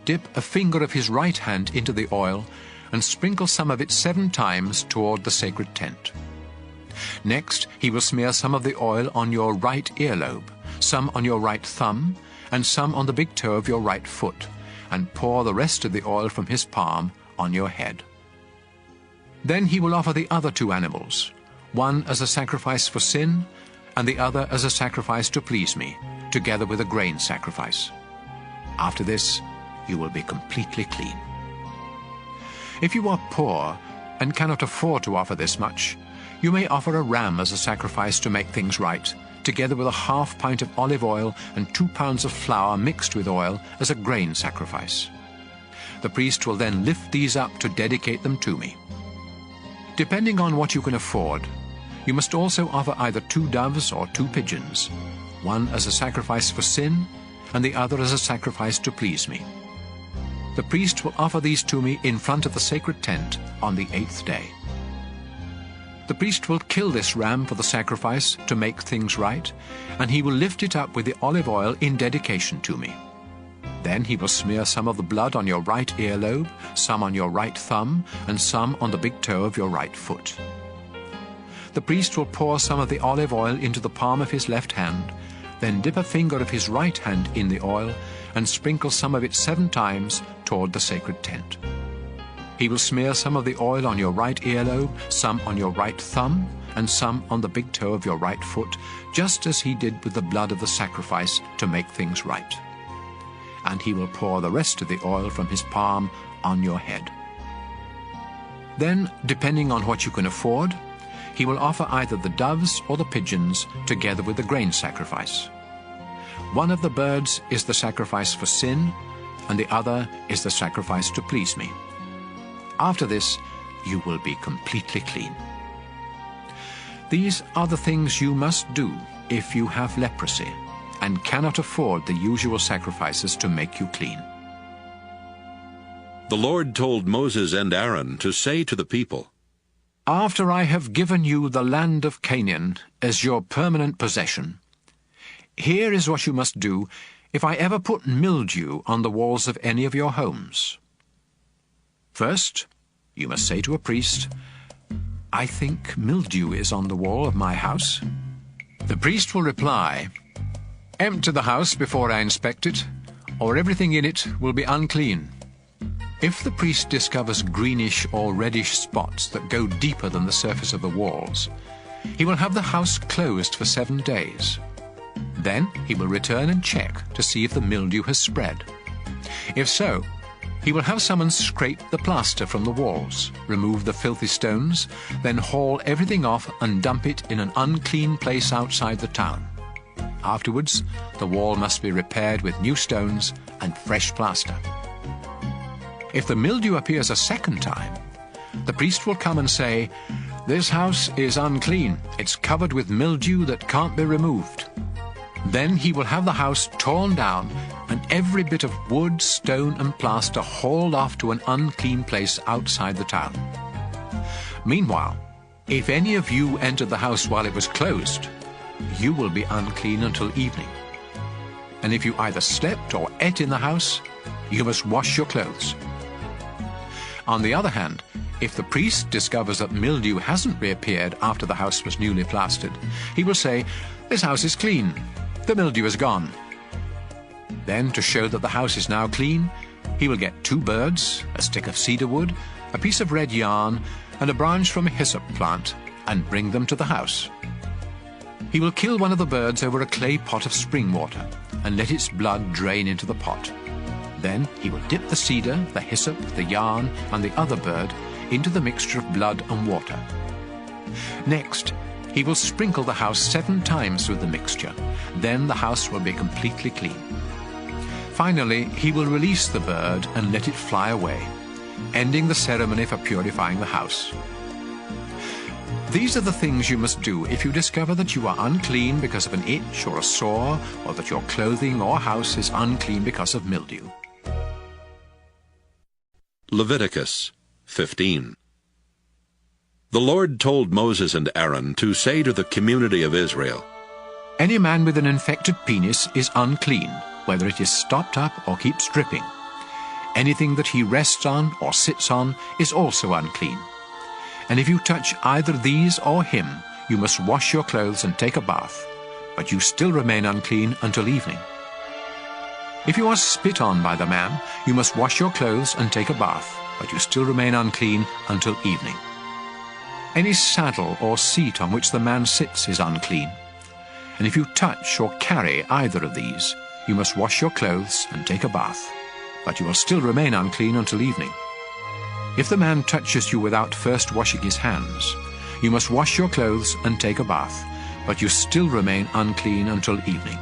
dip a finger of his right hand into the oil, and sprinkle some of it 7 times toward the sacred tent. Next, he will smear some of the oil on your right earlobe, some on your right thumb, and some on the big toe of your right foot, and pour the rest of the oil from his palm on your head. Then he will offer the other 2 animals, one as a sacrifice for sin, and the other as a sacrifice to please me, together with a grain sacrifice. After this, you will be completely clean. If you are poor and cannot afford to offer this much, you may offer a ram as a sacrifice to make things right, together with a ½ pint of olive oil and 2 pounds of flour mixed with oil as a grain sacrifice. The priest will then lift these up to dedicate them to me. Depending on what you can afford, you must also offer either 2 doves or 2 pigeons, one as a sacrifice for sin and the other as a sacrifice to please me. The priest will offer these to me in front of the sacred tent on the 8th day. The priest will kill this ram for the sacrifice to make things right, and he will lift it up with the olive oil in dedication to me. Then he will smear some of the blood on your right earlobe, some on your right thumb, and some on the big toe of your right foot. The priest will pour some of the olive oil into the palm of his left hand, then dip a finger of his right hand in the oil, and sprinkle some of it 7 times toward the sacred tent. He will smear some of the oil on your right earlobe, some on your right thumb, and some on the big toe of your right foot, just as he did with the blood of the sacrifice to make things right. And he will pour the rest of the oil from his palm on your head. Then, depending on what you can afford, he will offer either the doves or the pigeons together with the grain sacrifice. One of the birds is the sacrifice for sin, and the other is the sacrifice to please me. After this, you will be completely clean. These are the things you must do if you have leprosy and cannot afford the usual sacrifices to make you clean. The Lord told Moses and Aaron to say to the people, After I have given you the land of Canaan as your permanent possession, here is what you must do if I ever put mildew on the walls of any of your homes. First, you must say to a priest, I think mildew is on the wall of my house. The priest will reply, Empty the house before I inspect it, or everything in it will be unclean. If the priest discovers greenish or reddish spots that go deeper than the surface of the walls, he will have the house closed for 7 days. Then he will return and check to see if the mildew has spread. If so, he will have someone scrape the plaster from the walls, remove the filthy stones, then haul everything off and dump it in an unclean place outside the town. Afterwards, the wall must be repaired with new stones and fresh plaster. If the mildew appears a second time, the priest will come and say, This house is unclean. It's covered with mildew that can't be removed. Then he will have the house torn down and every bit of wood, stone and plaster hauled off to an unclean place outside the town. Meanwhile, if any of you entered the house while it was closed, you will be unclean until evening. And if you either slept or ate in the house, you must wash your clothes. On the other hand, if the priest discovers that mildew hasn't reappeared after the house was newly plastered, he will say, This house is clean. The mildew is gone. Then, to show that the house is now clean, he will get 2 birds, a stick of cedar wood, a piece of red yarn, and a branch from a hyssop plant, and bring them to the house. He will kill one of the birds over a clay pot of spring water, and let its blood drain into the pot. Then he will dip the cedar, the hyssop, the yarn, and the other bird into the mixture of blood and water. Next, he will sprinkle the house 7 times with the mixture. Then the house will be completely clean. Finally, he will release the bird and let it fly away, ending the ceremony for purifying the house. These are the things you must do if you discover that you are unclean because of an itch or a sore, or that your clothing or house is unclean because of mildew. Leviticus 15. The Lord told Moses and Aaron to say to the community of Israel, Any man with an infected penis is unclean, whether it is stopped up or keeps dripping. Anything that he rests on or sits on is also unclean. And if you touch either these or him, you must wash your clothes and take a bath, but you still remain unclean until evening. If you are spit on by the man, you must wash your clothes and take a bath, but you still remain unclean until evening. Any saddle or seat on which the man sits is unclean. And if you touch or carry either of these, you must wash your clothes and take a bath, but you will still remain unclean until evening. If the man touches you without first washing his hands, you must wash your clothes and take a bath, but you still remain unclean until evening.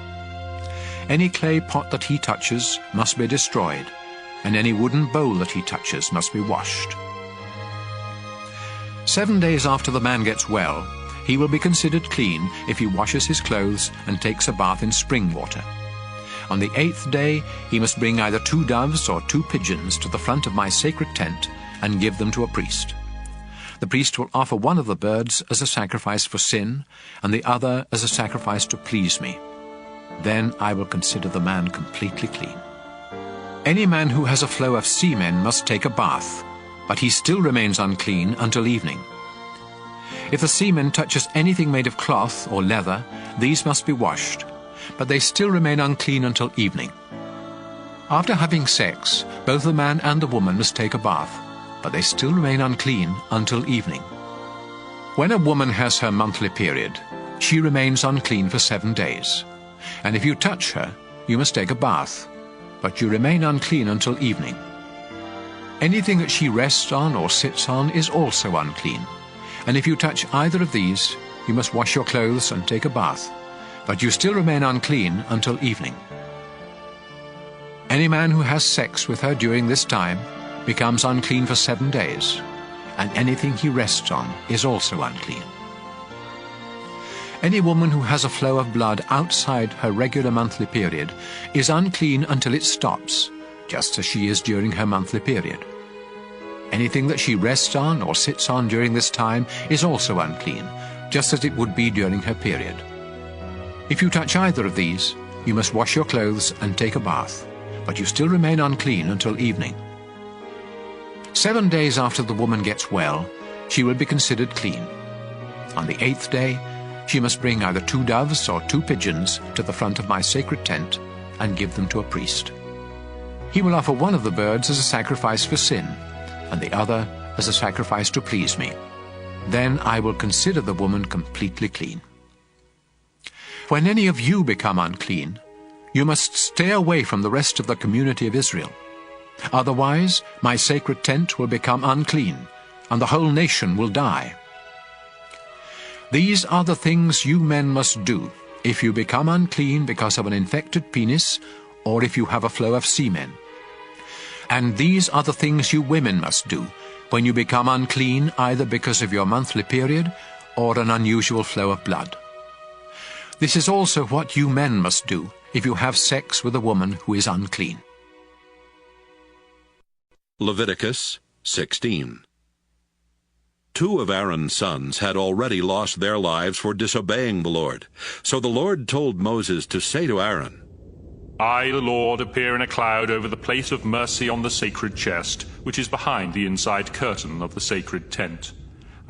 Any clay pot that he touches must be destroyed, and any wooden bowl that he touches must be washed. 7 days after the man gets well, he will be considered clean if he washes his clothes and takes a bath in spring water. On the 8th day he must bring either 2 doves or 2 pigeons to the front of my sacred tent and give them to a priest. The priest will offer one of the birds as a sacrifice for sin, and the other as a sacrifice to please me. Then I will consider the man completely clean. Any man who has a flow of semen must take a bath, but he still remains unclean until evening. If the semen touches anything made of cloth or leather, these must be washed, but they still remain unclean until evening. After having sex, both the man and the woman must take a bath, but they still remain unclean until evening. When a woman has her monthly period, she remains unclean for 7 days. And if you touch her, you must take a bath, but you remain unclean until evening. Anything that she rests on or sits on is also unclean, And if you touch either of these, you must wash your clothes and take a bath, but you still remain unclean until evening. Any man who has sex with her during this time becomes unclean for 7 days, and anything he rests on is also unclean. Any woman who has a flow of blood outside her regular monthly period is unclean until it stops, just as she is during her monthly period. Anything that she rests on or sits on during this time is also unclean, just as it would be during her period. If you touch either of these, you must wash your clothes and take a bath, but you still remain unclean until evening. 7 days after the woman gets well, she will be considered clean. On the 8th day, she must bring either 2 doves or 2 pigeons to the front of my sacred tent and give them to a priest. He will offer one of the birds as a sacrifice for sin, and the other as a sacrifice to please me. Then I will consider the woman completely clean. When any of you become unclean, you must stay away from the rest of the community of Israel. Otherwise, my sacred tent will become unclean, and the whole nation will die. These are the things you men must do if you become unclean because of an infected penis, or if you have a flow of semen. And these are the things you women must do when you become unclean either because of your monthly period or an unusual flow of blood. This is also what you men must do if you have sex with a woman who is unclean. Leviticus 16. 2 of Aaron's sons had already lost their lives for disobeying the Lord. So the Lord told Moses to say to Aaron, I, the Lord, appear in a cloud over the place of mercy on the sacred chest, which is behind the inside curtain of the sacred tent.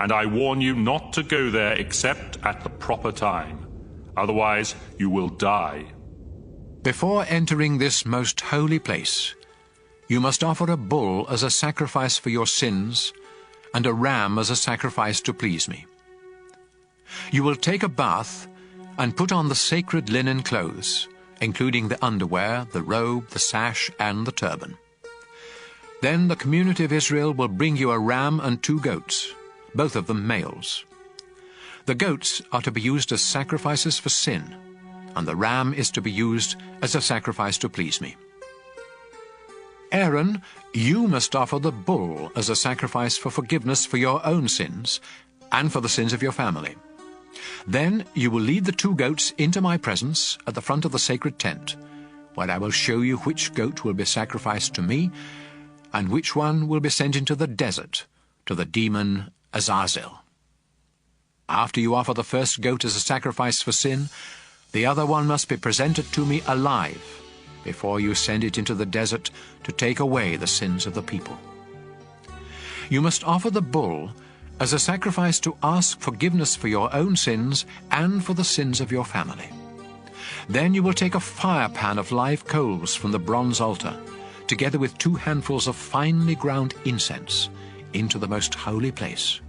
And I warn you not to go there except at the proper time. Otherwise you will die. Before entering this most holy place, you must offer a bull as a sacrifice for your sins, and a ram as a sacrifice to please me. You will take a bath and put on the sacred linen clothes, including the underwear, the robe, the sash, and the turban. Then the community of Israel will bring you a ram and 2 goats, both of them males. The goats are to be used as sacrifices for sin, and the ram is to be used as a sacrifice to please me. Aaron, you must offer the bull as a sacrifice for forgiveness for your own sins and for the sins of your family. Then you will lead the 2 goats into my presence at the front of the sacred tent, where I will show you which goat will be sacrificed to me and which one will be sent into the desert to the demon Azazel. After you offer the first goat as a sacrifice for sin, the other one must be presented to me alive before you send it into the desert to take away the sins of the people. You must offer the bull as a sacrifice to ask forgiveness for your own sins and for the sins of your family. Then you will take a fire pan of live coals from the bronze altar, together with 2 handfuls of finely ground incense, into the most holy place.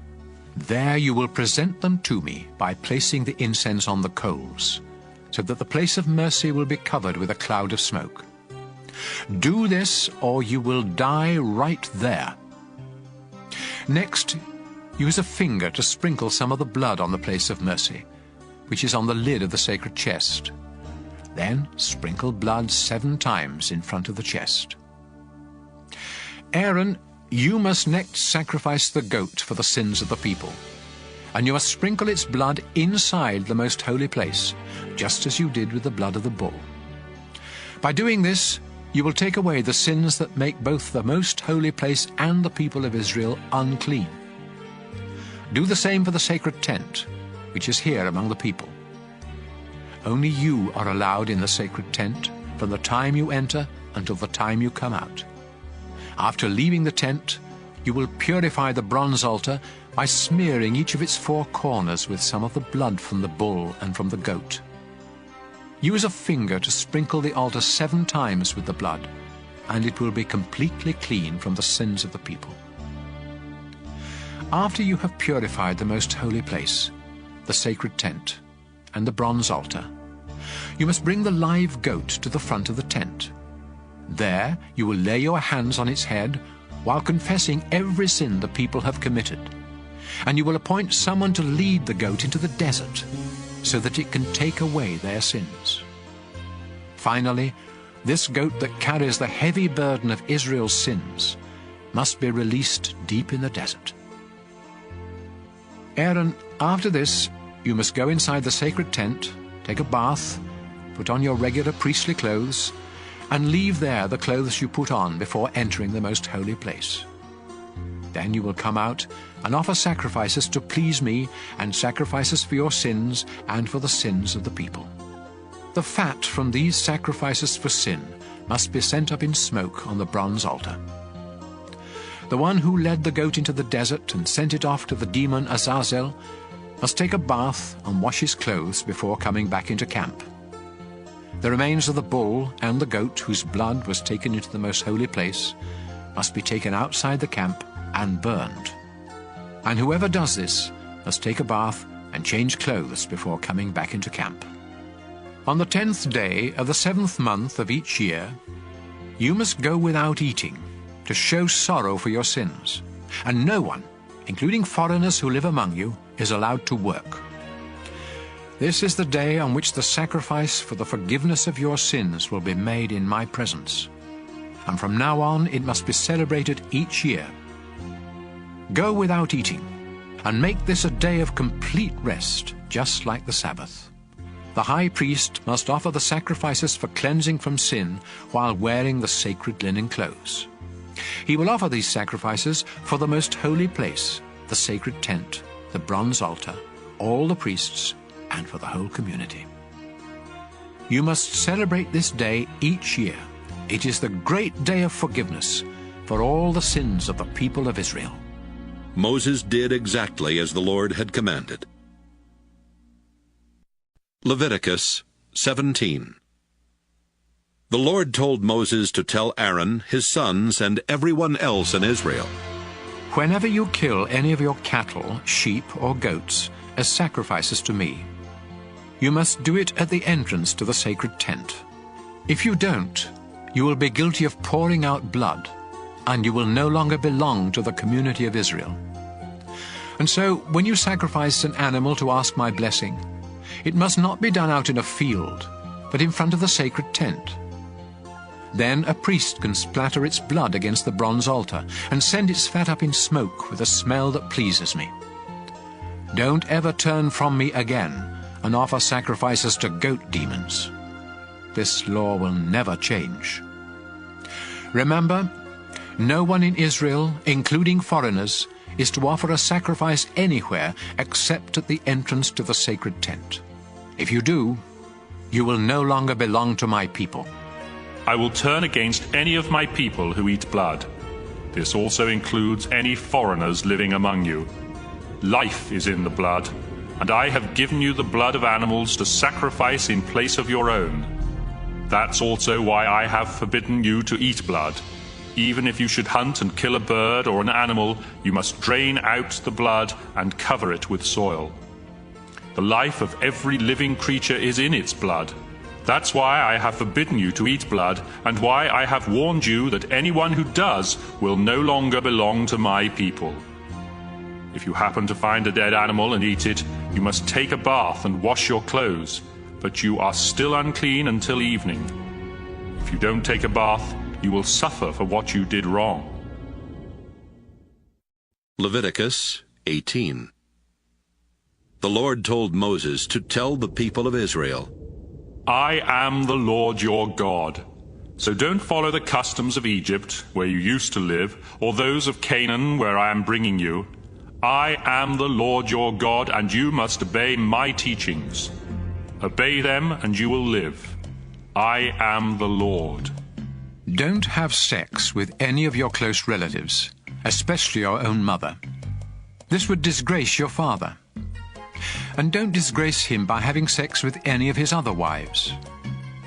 There you will present them to me by placing the incense on the coals, so that the place of mercy will be covered with a cloud of smoke. Do this, or you will die right there. Next, use a finger to sprinkle some of the blood on the place of mercy, which is on the lid of the sacred chest. Then sprinkle blood 7 times in front of the chest. Aaron, you must next sacrifice the goat for the sins of the people, and you must sprinkle its blood inside the most holy place, just as you did with the blood of the bull. By doing this, you will take away the sins that make both the most holy place and the people of Israel unclean. Do the same for the sacred tent, which is here among the people. Only you are allowed in the sacred tent from the time you enter until the time you come out. After leaving the tent, you will purify the bronze altar by smearing each of its 4 corners with some of the blood from the bull and from the goat. Use a finger to sprinkle the altar 7 times with the blood, and it will be completely clean from the sins of the people. After you have purified the most holy place, the sacred tent, and the bronze altar, you must bring the live goat to the front of the tent. There you will lay your hands on its head while confessing every sin the people have committed. And you will appoint someone to lead the goat into the desert, so that it can take away their sins. Finally, this goat that carries the heavy burden of Israel's sins must be released deep in the desert. Aaron, after this, you must go inside the sacred tent, take a bath, put on your regular priestly clothes, and leave there the clothes you put on before entering the most holy place. Then you will come out and offer sacrifices to please me, and sacrifices for your sins and for the sins of the people. The fat from these sacrifices for sin must be sent up in smoke on the bronze altar. The one who led the goat into the desert and sent it off to the demon Azazel must take a bath and wash his clothes before coming back into camp. The remains of the bull and the goat whose blood was taken into the most holy place must be taken outside the camp and burned. And whoever does this must take a bath and change clothes before coming back into camp. On the 10th day of the 7th month of each year, you must go without eating to show sorrow for your sins, and no one, including foreigners who live among you, is allowed to work. This is the day on which the sacrifice for the forgiveness of your sins will be made in my presence, and from now on it must be celebrated each year. Go without eating, and make this a day of complete rest, just like the Sabbath. The high priest must offer the sacrifices for cleansing from sin while wearing the sacred linen clothes. He will offer these sacrifices for the most holy place, the sacred tent, the bronze altar, all the priests, and for the whole community. You must celebrate this day each year. It is the great day of forgiveness for all the sins of the people of Israel. Moses did exactly as the Lord had commanded. Leviticus 17. The Lord told Moses to tell Aaron, his sons, and everyone else in Israel, "Whenever you kill any of your cattle, sheep, or goats as sacrifices to me, you must do it at the entrance to the sacred tent. If you don't, you will be guilty of pouring out blood, and you will no longer belong to the community of Israel. And so, when you sacrifice an animal to ask my blessing, it must not be done out in a field, but in front of the sacred tent. Then a priest can splatter its blood against the bronze altar and send its fat up in smoke with a smell that pleases me. Don't ever turn from me again and offer sacrifices to goat demons. This law will never change. Remember, no one in Israel, including foreigners, is to offer a sacrifice anywhere except at the entrance to the sacred tent. If you do, you will no longer belong to my people. I will turn against any of my people who eat blood. This also includes any foreigners living among you. Life is in the blood, and I have given you the blood of animals to sacrifice in place of your own. That's also why I have forbidden you to eat blood. Even if you should hunt and kill a bird or an animal, you must drain out the blood and cover it with soil. The life of every living creature is in its blood. That's why I have forbidden you to eat blood, and why I have warned you that anyone who does will no longer belong to my people. If you happen to find a dead animal and eat it, you must take a bath and wash your clothes, but you are still unclean until evening. If you don't take a bath, you will suffer for what you did wrong. Leviticus 18. The Lord told Moses to tell the people of Israel, I am the Lord your God. So don't follow the customs of Egypt, where you used to live, or those of Canaan, where I am bringing you. I am the Lord your God, and you must obey my teachings. Obey them, and you will live. I am the Lord. Don't have sex with any of your close relatives, especially your own mother. This would disgrace your father. And don't disgrace him by having sex with any of his other wives.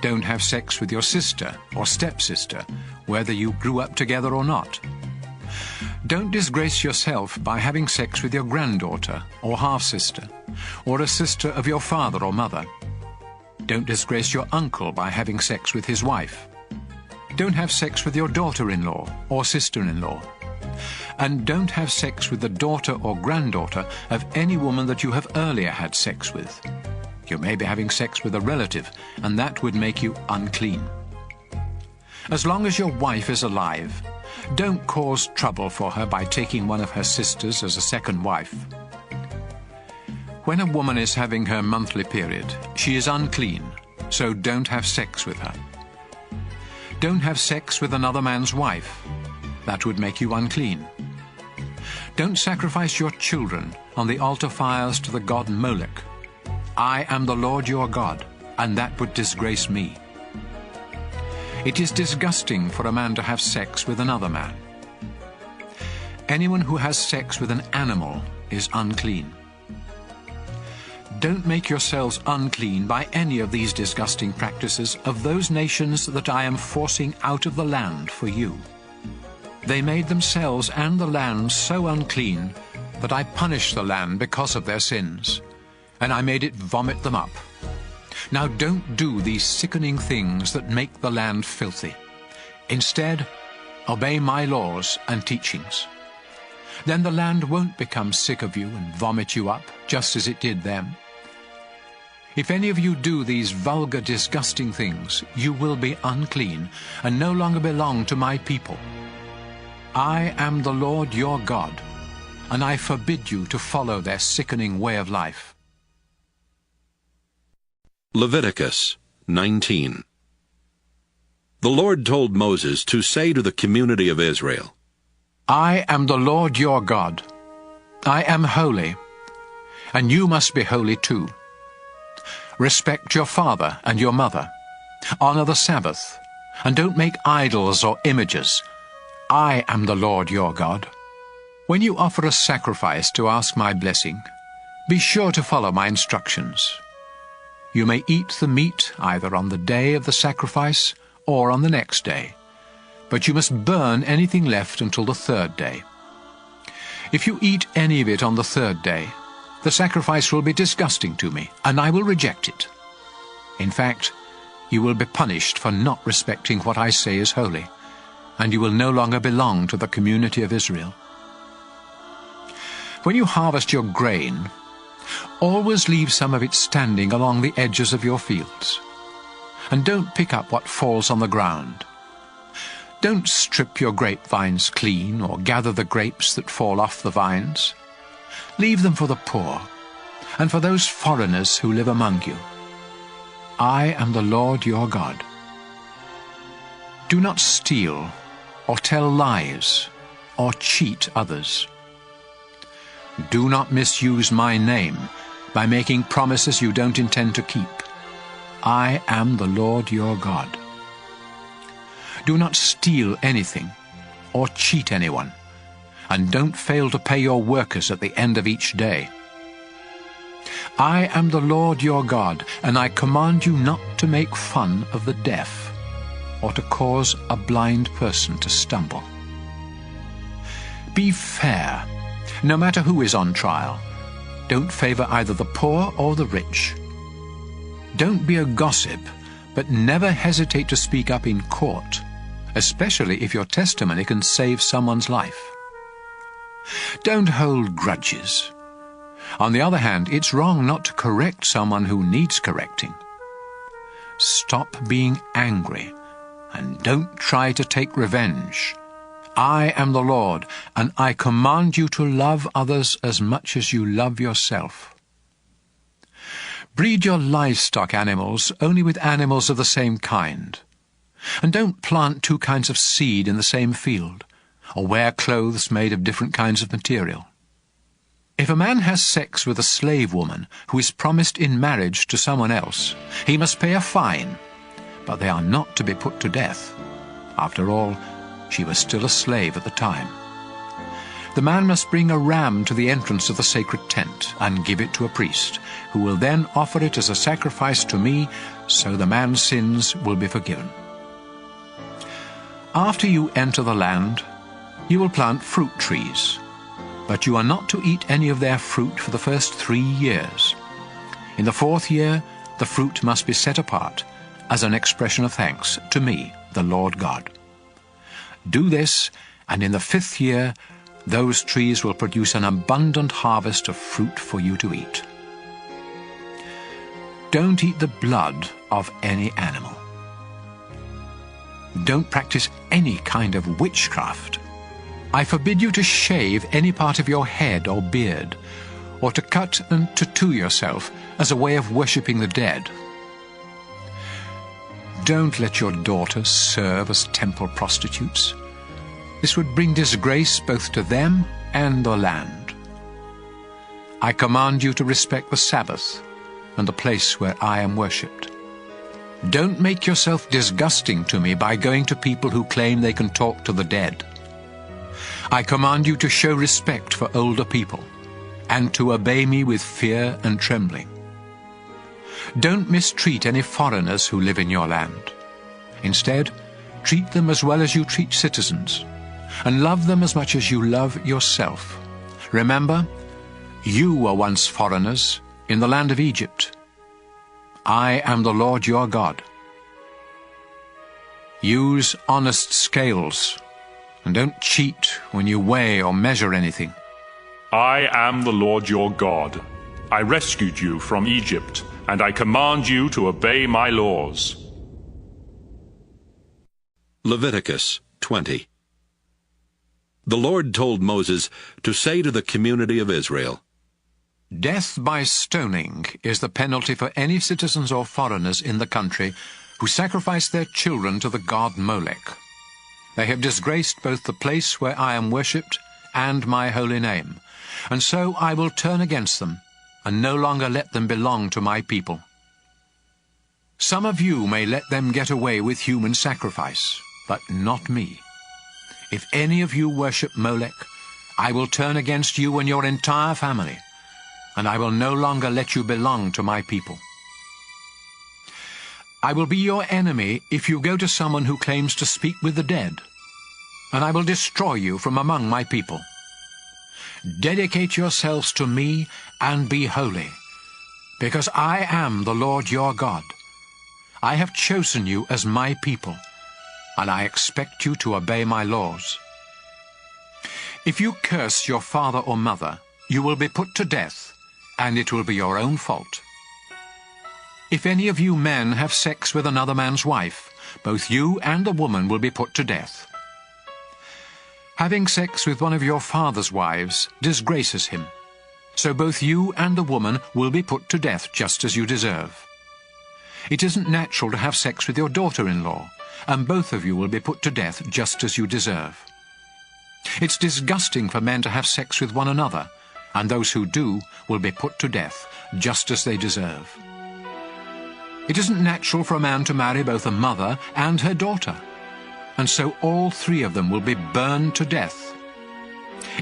Don't have sex with your sister or stepsister, whether you grew up together or not. Don't disgrace yourself by having sex with your granddaughter or half-sister, or a sister of your father or mother. Don't disgrace your uncle by having sex with his wife. Don't have sex with your daughter-in-law or sister-in-law. And don't have sex with the daughter or granddaughter of any woman that you have earlier had sex with. You may be having sex with a relative, and that would make you unclean. As long as your wife is alive, don't cause trouble for her by taking one of her sisters as a second wife. When a woman is having her monthly period, she is unclean, so don't have sex with her. Don't have sex with another man's wife. That would make you unclean. Don't sacrifice your children on the altar fires to the god Molech. I am the Lord your God, and that would disgrace me. It is disgusting for a man to have sex with another man. Anyone who has sex with an animal is unclean. Don't make yourselves unclean by any of these disgusting practices of those nations that I am forcing out of the land for you. They made themselves and the land so unclean that I punished the land because of their sins, and I made it vomit them up. Now don't do these sickening things that make the land filthy. Instead, obey my laws and teachings. Then the land won't become sick of you and vomit you up, just as it did them. If any of you do these vulgar, disgusting things, you will be unclean and no longer belong to my people. I am the Lord your God, and I forbid you to follow their sickening way of life. Leviticus 19. The Lord told Moses to say to the community of Israel, I am the Lord your God. I am holy, and you must be holy too. Respect your father and your mother. Honor the Sabbath, and don't make idols or images. I am the Lord your God. When you offer a sacrifice to ask my blessing, be sure to follow my instructions. You may eat the meat either on the day of the sacrifice or on the next day, but you must burn anything left until the third day. If you eat any of it on the third day, the sacrifice will be disgusting to me, and I will reject it. In fact, you will be punished for not respecting what I say is holy, and you will no longer belong to the community of Israel. When you harvest your grain, always leave some of it standing along the edges of your fields, and don't pick up what falls on the ground. Don't strip your grapevines clean or gather the grapes that fall off the vines. Leave them for the poor and for those foreigners who live among you. I am the Lord your God. Do not steal or tell lies or cheat others. Do not misuse my name by making promises you don't intend to keep. I am the Lord your God. Do not steal anything or cheat anyone, and don't fail to pay your workers at the end of each day. I am the Lord your God, and I command you not to make fun of the deaf or to cause a blind person to stumble. Be fair, no matter who is on trial. Don't favor either the poor or the rich. Don't be a gossip, but never hesitate to speak up in court, especially if your testimony can save someone's life. Don't hold grudges. On the other hand, it's wrong not to correct someone who needs correcting. Stop being angry, and don't try to take revenge. I am the Lord, and I command you to love others as much as you love yourself. Breed your livestock animals only with animals of the same kind. And don't plant two kinds of seed in the same field, or wear clothes made of different kinds of material. If a man has sex with a slave woman who is promised in marriage to someone else, he must pay a fine, but they are not to be put to death. After all, she was still a slave at the time. The man must bring a ram to the entrance of the sacred tent and give it to a priest, who will then offer it as a sacrifice to me, so the man's sins will be forgiven. After you enter the land, you will plant fruit trees, but you are not to eat any of their fruit for the first 3 years. In the 4th year, the fruit must be set apart as an expression of thanks to me, the Lord God. Do this, and in the 5th year, Those trees will produce an abundant harvest of fruit for you to eat. Don't eat the blood of any animal. Don't practice any kind of witchcraft. I forbid you to shave any part of your head or beard, or to cut and tattoo yourself as a way of worshipping the dead. Don't let your daughters serve as temple prostitutes. This would bring disgrace both to them and the land. I command you to respect the Sabbath and the place where I am worshipped. Don't make yourself disgusting to me by going to people who claim they can talk to the dead. I command you to show respect for older people and to obey me with fear and trembling. Don't mistreat any foreigners who live in your land. Instead, treat them as well as you treat citizens, and love them as much as you love yourself. Remember, you were once foreigners in the land of Egypt. I am the Lord your God. Use honest scales, and don't cheat when you weigh or measure anything. I am the Lord your God. I rescued you from Egypt, and I command you to obey my laws. Leviticus 20. The Lord told Moses to say to the community of Israel, Death by stoning is the penalty for any citizens or foreigners in the country who sacrifice their children to the god Molech. They have disgraced both the place where I am worshipped and my holy name, and so I will turn against them and no longer let them belong to my people. Some of you may let them get away with human sacrifice, but not me. If any of you worship Molech, I will turn against you and your entire family, and I will no longer let you belong to my people. I will be your enemy if you go to someone who claims to speak with the dead, and I will destroy you from among my people. Dedicate yourselves to me and be holy, because I am the Lord your God. I have chosen you as my people, and I expect you to obey my laws. If you curse your father or mother, you will be put to death, and it will be your own fault. If any of you men have sex with another man's wife, both you and the woman will be put to death. Having sex with one of your father's wives disgraces him, so both you and the woman will be put to death just as you deserve. It isn't natural to have sex with your daughter-in-law, and both of you will be put to death just as you deserve. It's disgusting for men to have sex with one another, and those who do will be put to death just as they deserve. It isn't natural for a man to marry both a mother and her daughter, and so all three of them will be burned to death.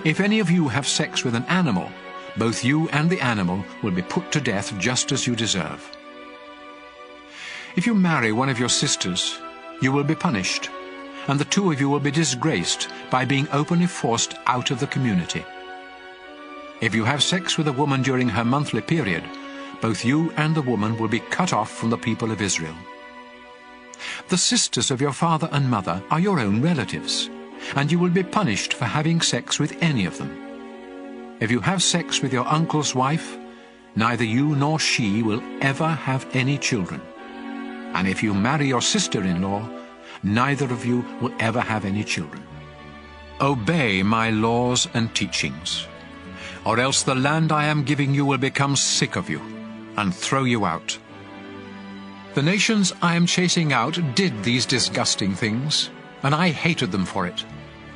If any of you have sex with an animal, both you and the animal will be put to death just as you deserve. If you marry one of your sisters, you will be punished, and the two of you will be disgraced by being openly forced out of the community. If you have sex with a woman during her monthly period, both you and the woman will be cut off from the people of Israel. The sisters of your father and mother are your own relatives, and you will be punished for having sex with any of them. If you have sex with your uncle's wife, neither you nor she will ever have any children. And if you marry your sister-in-law, neither of you will ever have any children. Obey my laws and teachings, or else the land I am giving you will become sick of you and throw you out. The nations I am chasing out did these disgusting things, and I hated them for it.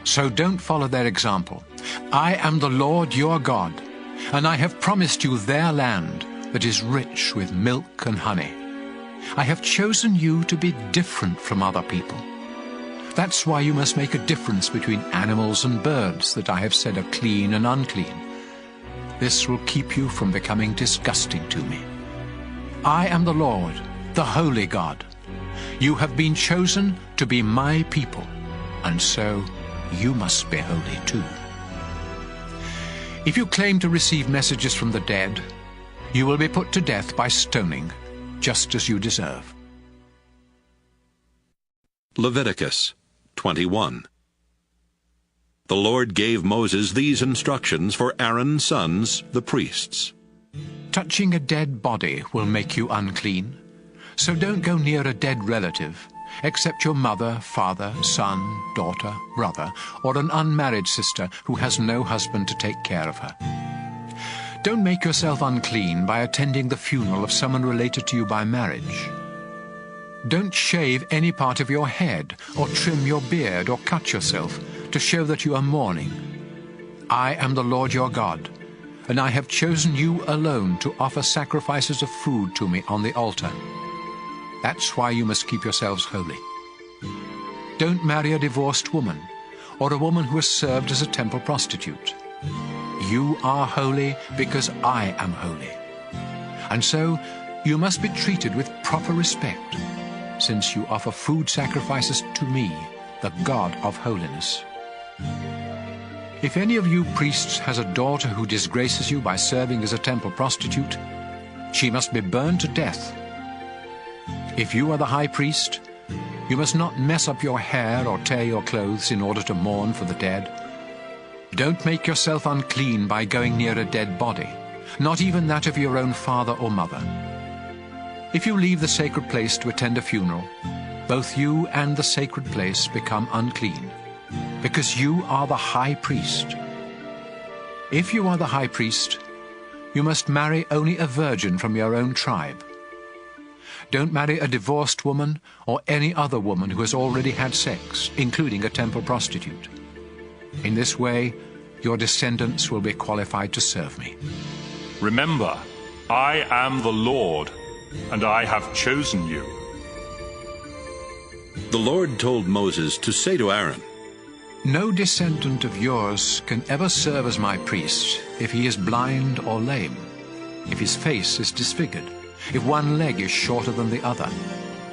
So don't follow their example. I am the Lord your God, and I have promised you their land that is rich with milk and honey. I have chosen you to be different from other people. That's why you must make a difference between animals and birds that I have said are clean and unclean. This will keep you from becoming disgusting to me. I am the Lord, the Holy God. You have been chosen to be my people, and so you must be holy too. If you claim to receive messages from the dead, you will be put to death by stoning, just as you deserve. Leviticus 21. the Lord gave Moses these instructions for Aaron's sons, the priests. Touching a dead body will make you unclean. So don't go near a dead relative, except your mother, father, son, daughter, brother, or an unmarried sister who has no husband to take care of her. Don't make yourself unclean by attending the funeral of someone related to you by marriage. Don't shave any part of your head, or trim your beard, or cut yourself, to show that you are mourning. I am the Lord your God, and I have chosen you alone to offer sacrifices of food to me on the altar. That's why you must keep yourselves holy. Don't marry a divorced woman, or a woman who has served as a temple prostitute. You are holy because I am holy. And so you must be treated with proper respect, since you offer food sacrifices to me, the God of holiness. If any of you priests has a daughter who disgraces you by serving as a temple prostitute, she must be burned to death. If you are the high priest, you must not mess up your hair or tear your clothes in order to mourn for the dead. Don't make yourself unclean by going near a dead body, not even that of your own father or mother. If you leave the sacred place to attend a funeral, both you and the sacred place become unclean, because you are the high priest. If you are the high priest, you must marry only a virgin from your own tribe. Don't marry a divorced woman or any other woman who has already had sex, including a temple prostitute. In this way, your descendants will be qualified to serve me. Remember, I am the Lord, and I have chosen you. The Lord told Moses to say to Aaron, No descendant of yours can ever serve as my priest if he is blind or lame, if his face is disfigured, if one leg is shorter than the other,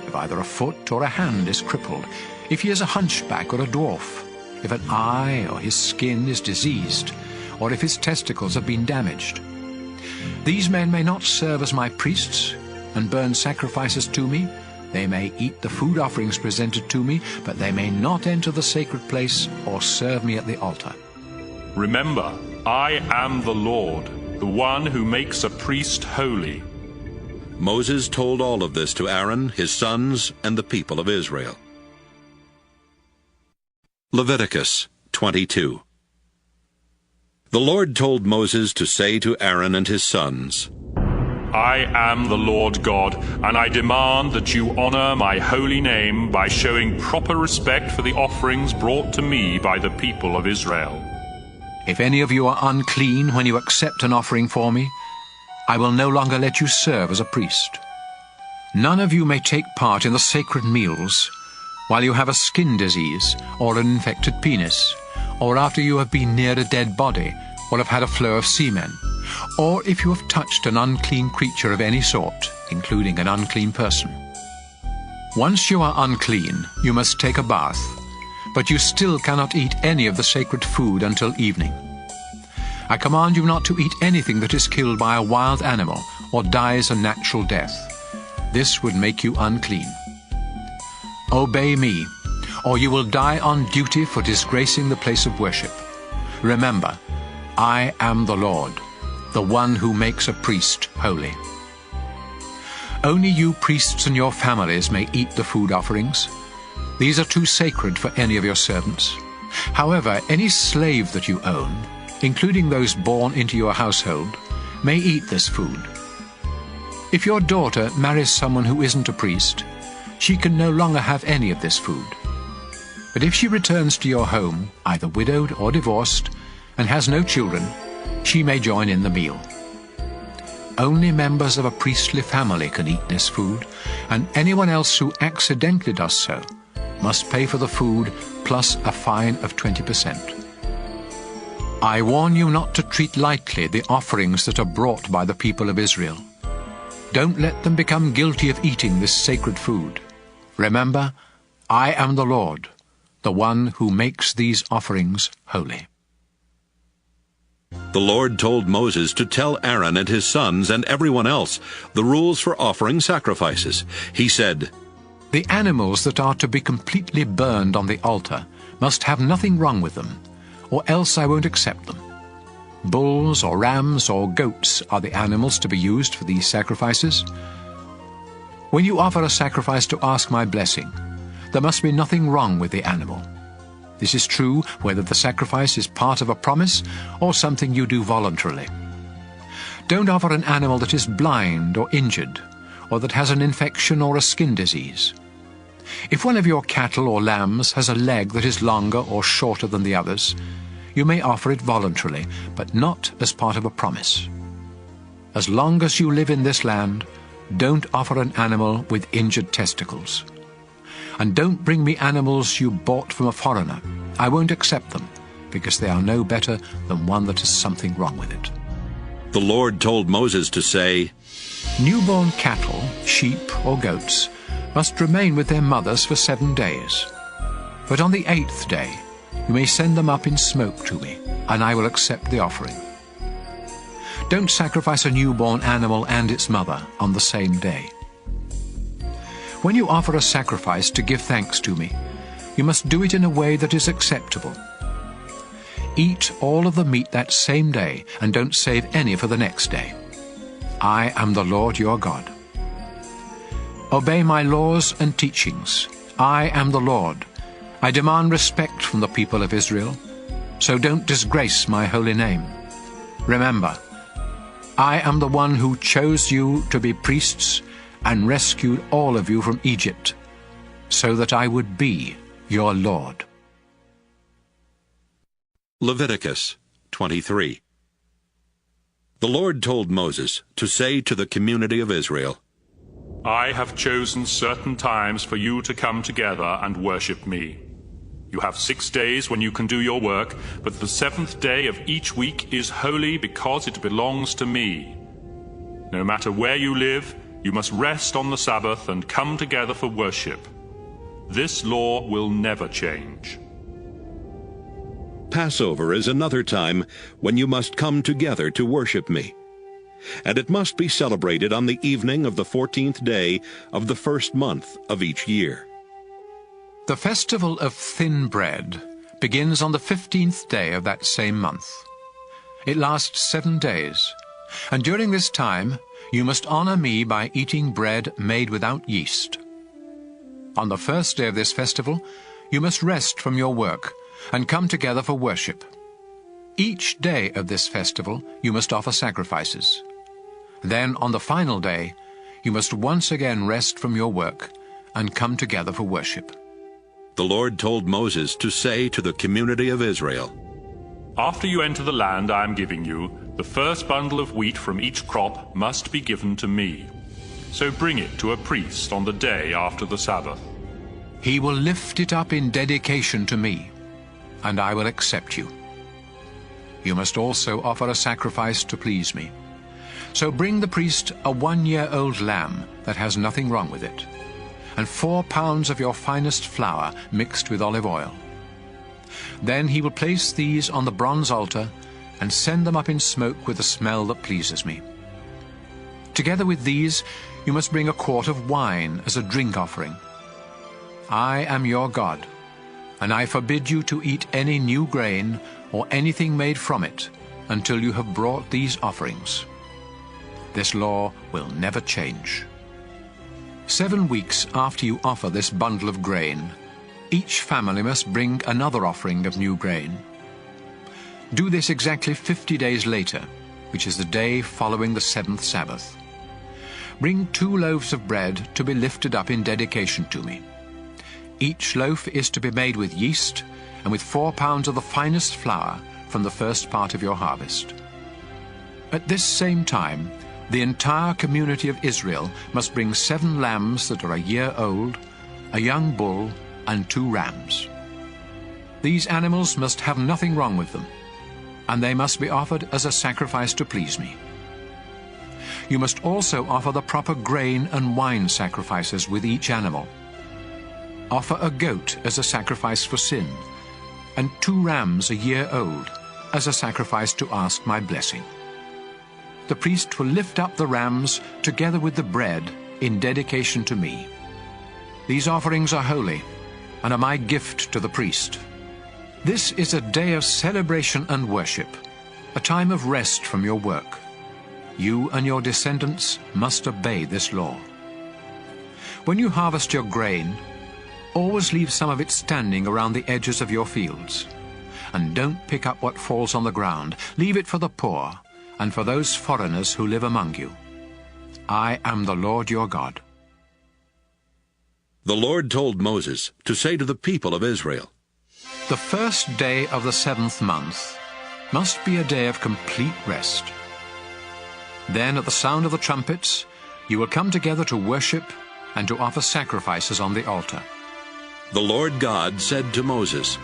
if either a foot or a hand is crippled, if he is a hunchback or a dwarf, if an eye or his skin is diseased, or if his testicles have been damaged. These men may not serve as my priests and burn sacrifices to me. They may eat the food offerings presented to me, but they may not enter the sacred place or serve me at the altar. Remember, I am the Lord, the one who makes a priest holy. Moses told all of this to Aaron, his sons, and the people of Israel. Leviticus 22. The Lord told Moses to say to Aaron and his sons, I am the Lord God, and I demand that you honor my holy name by showing proper respect for the offerings brought to me by the people of Israel. If any of you are unclean when you accept an offering for me, I will no longer let you serve as a priest. None of you may take part in the sacred meals while you have a skin disease or an infected penis, or after you have been near a dead body or have had a flow of semen, or if you have touched an unclean creature of any sort, including an unclean person. Once you are unclean, you must take a bath, but you still cannot eat any of the sacred food until evening. I command you not to eat anything that is killed by a wild animal or dies a natural death. This would make you unclean. Obey me, or you will die on duty for disgracing the place of worship. Remember, I am the Lord, the one who makes a priest holy. Only you priests and your families may eat the food offerings. These are too sacred for any of your servants. However, any slave that you own, including those born into your household, may eat this food. If your daughter marries someone who isn't a priest, she can no longer have any of this food. But if she returns to your home, either widowed or divorced, and has no children, she may join in the meal. Only members of a priestly family can eat this food, and anyone else who accidentally does so must pay for the food plus a fine of 20%. I warn you not to treat lightly the offerings that are brought by the people of Israel. Don't let them become guilty of eating this sacred food. Remember, I am the Lord, the one who makes these offerings holy. The Lord told Moses to tell Aaron and his sons and everyone else the rules for offering sacrifices. He said, The animals that are to be completely burned on the altar must have nothing wrong with them. or else I won't accept them. Bulls or rams or goats are the animals to be used for these sacrifices. When you offer a sacrifice to ask my blessing, there must be nothing wrong with the animal. This is true whether the sacrifice is part of a promise or something you do voluntarily. Don't offer an animal that is blind or injured, or that has an infection or a skin disease. If one of your cattle or lambs has a leg that is longer or shorter than the others, you may offer it voluntarily, but not as part of a promise. As long as you live in this land, don't offer an animal with injured testicles. And don't bring me animals you bought from a foreigner. I won't accept them, because they are no better than one that has something wrong with it. The Lord told Moses to say, Newborn cattle, sheep or goats must remain with their mothers for 7 days. But on the 8th day you may send them up in smoke to me, and I will accept the offering. Don't sacrifice a newborn animal and its mother on the same day. When you offer a sacrifice to give thanks to me, you must do it in a way that is acceptable. Eat all of the meat that same day, and don't save any for the next day. I am the Lord your God. Obey my laws and teachings. I am the Lord. I demand respect from the people of Israel, so don't disgrace my holy name. Remember, I am the one who chose you to be priests and rescued all of you from Egypt, so that I would be your Lord. Leviticus 23. The Lord told Moses to say to the community of Israel, I have chosen certain times for you to come together and worship me. You have 6 days when you can do your work, but the 7th day of each week is holy because it belongs to me. No matter where you live, you must rest on the Sabbath and come together for worship. This law will never change. Passover is another time when you must come together to worship me. And it must be celebrated on the evening of the 14th day of the 1st month of each year. The festival of thin bread begins on the 15th day of that same month. It lasts 7 days, and during this time you must honor me by eating bread made without yeast. On the first day of this festival you must rest from your work and come together for worship. Each day of this festival you must offer sacrifices. Then on the final day you must once again rest from your work and come together for worship. The Lord told Moses to say to the community of Israel, After you enter the land I am giving you, the first bundle of wheat from each crop must be given to me. So bring it to a priest on the day after the Sabbath. He will lift it up in dedication to me, and I will accept you. You must also offer a sacrifice to please me. So bring the priest a 1-year-old lamb that has nothing wrong with it, and 4 pounds of your finest flour mixed with olive oil. Then he will place these on the bronze altar and send them up in smoke with a smell that pleases me. Together with these, you must bring a quart of wine as a drink offering. I am your God, and I forbid you to eat any new grain or anything made from it until you have brought these offerings. This law will never change. 7 weeks after you offer this bundle of grain, each family must bring another offering of new grain. Do this exactly 50 days later, which is the day following the 7th Sabbath. Bring 2 loaves of bread to be lifted up in dedication to me. Each loaf is to be made with yeast and with 4 pounds of the finest flour from the first part of your harvest. At this same time, the entire community of Israel must bring 7 lambs that are a year old, a young bull, and 2 rams. These animals must have nothing wrong with them, and they must be offered as a sacrifice to please me. You must also offer the proper grain and wine sacrifices with each animal. Offer a goat as a sacrifice for sin, and 2 rams a year old as a sacrifice to ask my blessing. The priest will lift up the rams together with the bread in dedication to me. These offerings are holy and are my gift to the priest. This is a day of celebration and worship, a time of rest from your work. You and your descendants must obey this law. When you harvest your grain, always leave some of it standing around the edges of your fields. And don't pick up what falls on the ground. Leave it for the poor and for those foreigners who live among you. I am the Lord your God. The Lord told Moses to say to the people of Israel, The first day of the 7th month must be a day of complete rest. Then at the sound of the trumpets, you will come together to worship and to offer sacrifices on the altar. The Lord God said to Moses,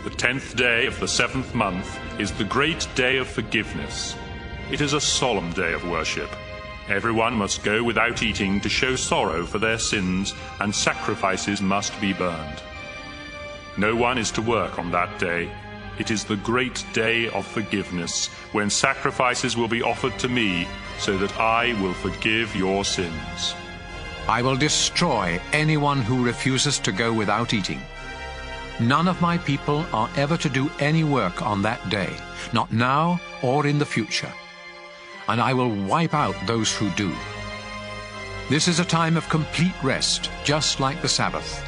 The 10th day of the 7th month is the great day of forgiveness. It is a solemn day of worship. Everyone must go without eating to show sorrow for their sins, and sacrifices must be burned. No one is to work on that day. It is the great day of forgiveness, when sacrifices will be offered to me, so that I will forgive your sins. I will destroy anyone who refuses to go without eating. None of my people are ever to do any work on that day, not now or in the future. And I will wipe out those who do. This is a time of complete rest, just like the Sabbath.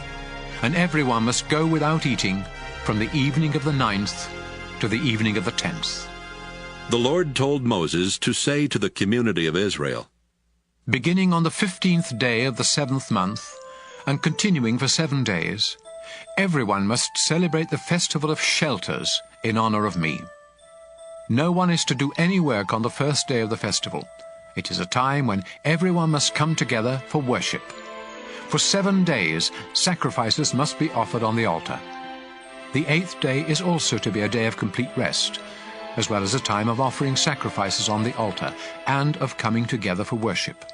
And everyone must go without eating from the evening of the 9th to the evening of the 10th. The Lord told Moses to say to the community of Israel, Beginning on the 15th day of the 7th month, and continuing for 7 days, everyone must celebrate the festival of shelters in honor of me. No one is to do any work on the first day of the festival. It is a time when everyone must come together for worship. For 7 days, sacrifices must be offered on the altar. The 8th day is also to be a day of complete rest, as well as a time of offering sacrifices on the altar and of coming together for worship.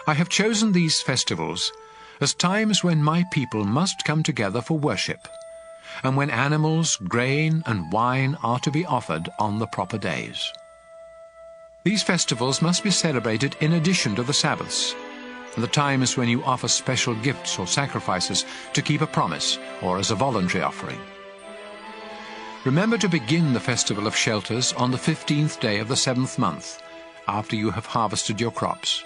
I have chosen these festivals as times when my people must come together for worship, and when animals, grain, and wine are to be offered on the proper days. These festivals must be celebrated in addition to the Sabbaths, and the times when you offer special gifts or sacrifices to keep a promise or as a voluntary offering. Remember to begin the Festival of Shelters on the 15th day of the 7th month, after you have harvested your crops.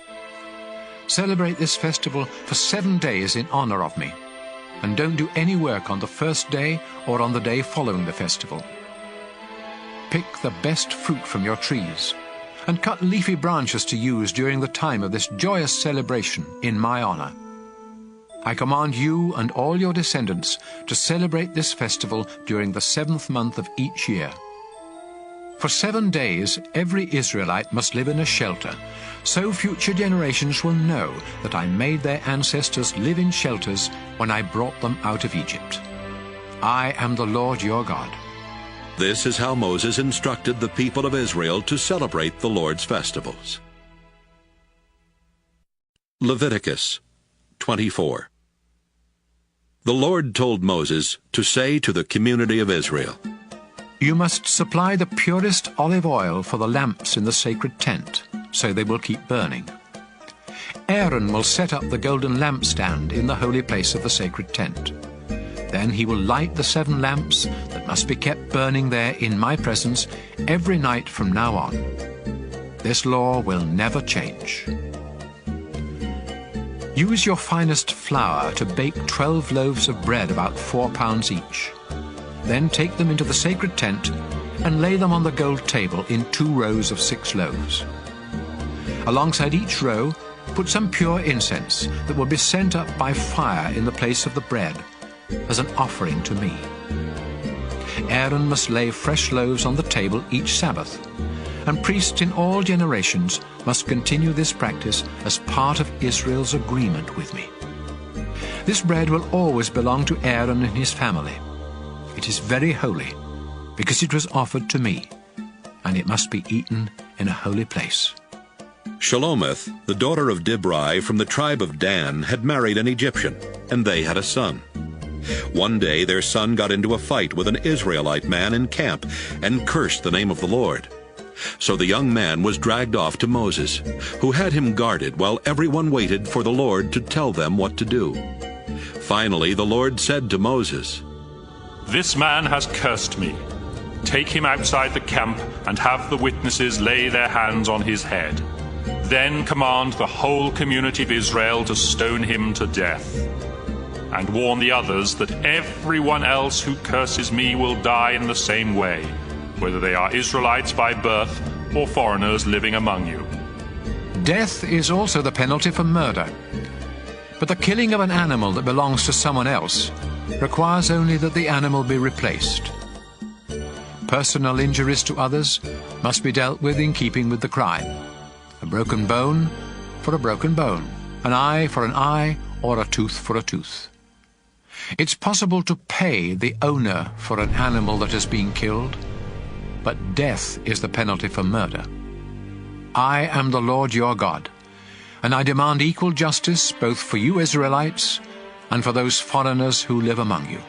Celebrate this festival for 7 days in honor of me, and don't do any work on the first day or on the day following the festival. Pick the best fruit from your trees, and cut leafy branches to use during the time of this joyous celebration in my honor. I command you and all your descendants to celebrate this festival during the 7th month of each year. For 7 days, every Israelite must live in a shelter, so future generations will know that I made their ancestors live in shelters when I brought them out of Egypt. I am the Lord your God. This is how Moses instructed the people of Israel to celebrate the Lord's festivals. Leviticus 24. The Lord told Moses to say to the community of Israel, You must supply the purest olive oil for the lamps in the sacred tent, so they will keep burning. Aaron will set up the golden lampstand in the holy place of the sacred tent. Then he will light the 7 lamps that must be kept burning there in my presence every night from now on. This law will never change. Use your finest flour to bake 12 loaves of bread about 4 pounds each. Then take them into the sacred tent and lay them on the gold table in 2 rows of 6 loaves. Alongside each row, put some pure incense that will be sent up by fire in the place of the bread, as an offering to me. Aaron must lay fresh loaves on the table each Sabbath, and priests in all generations must continue this practice as part of Israel's agreement with me. This bread will always belong to Aaron and his family. It is very holy, because it was offered to me, and it must be eaten in a holy place. Shelomith, the daughter of Dibri from the tribe of Dan, had married an Egyptian, and they had a son. One day their son got into a fight with an Israelite man in camp and cursed the name of the Lord. So the young man was dragged off to Moses, who had him guarded while everyone waited for the Lord to tell them what to do. Finally the Lord said to Moses, "This man has cursed me. Take him outside the camp and have the witnesses lay their hands on his head. Then command the whole community of Israel to stone him to death. And warn the others that everyone else who curses me will die in the same way, whether they are Israelites by birth or foreigners living among you." Death is also the penalty for murder. But the killing of an animal that belongs to someone else requires only that the animal be replaced. Personal injuries to others must be dealt with in keeping with the crime. A broken bone for a broken bone, an eye for an eye, or a tooth for a tooth. It's possible to pay the owner for an animal that has been killed, but death is the penalty for murder. I am the Lord your God, and I demand equal justice both for you Israelites and for those foreigners who live among you.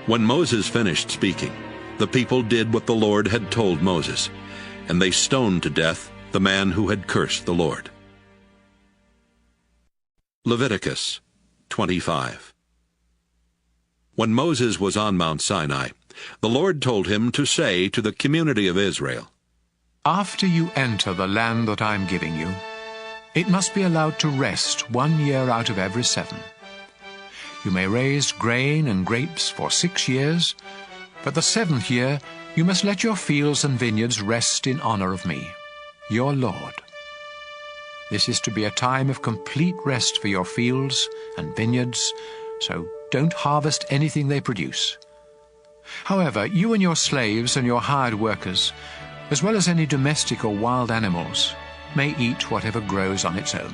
When Moses finished speaking, the people did what the Lord had told Moses, and they stoned to death the man who had cursed the Lord. Leviticus 25. When Moses was on Mount Sinai, the Lord told him to say to the community of Israel, After you enter the land that I am giving you, it must be allowed to rest 1 year out of every 7. You may raise grain and grapes for 6 years, but the 7th year you must let your fields and vineyards rest in honor of me, your Lord. This is to be a time of complete rest for your fields and vineyards, so don't harvest anything they produce. However, you and your slaves and your hired workers, as well as any domestic or wild animals, may eat whatever grows on its own.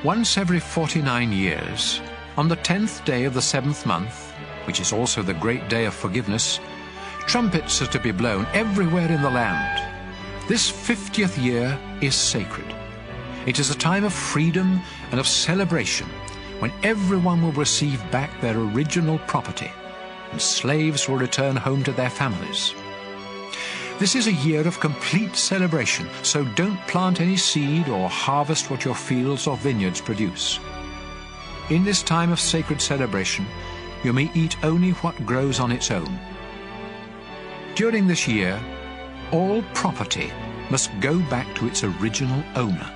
Once every 49 years, on the 10th day of the 7th month, which is also the great day of forgiveness, trumpets are to be blown everywhere in the land. This 50th year is sacred. It is a time of freedom and of celebration, when everyone will receive back their original property, and slaves will return home to their families. This is a year of complete celebration, so don't plant any seed or harvest what your fields or vineyards produce. In this time of sacred celebration, you may eat only what grows on its own. During this year, all property must go back to its original owner.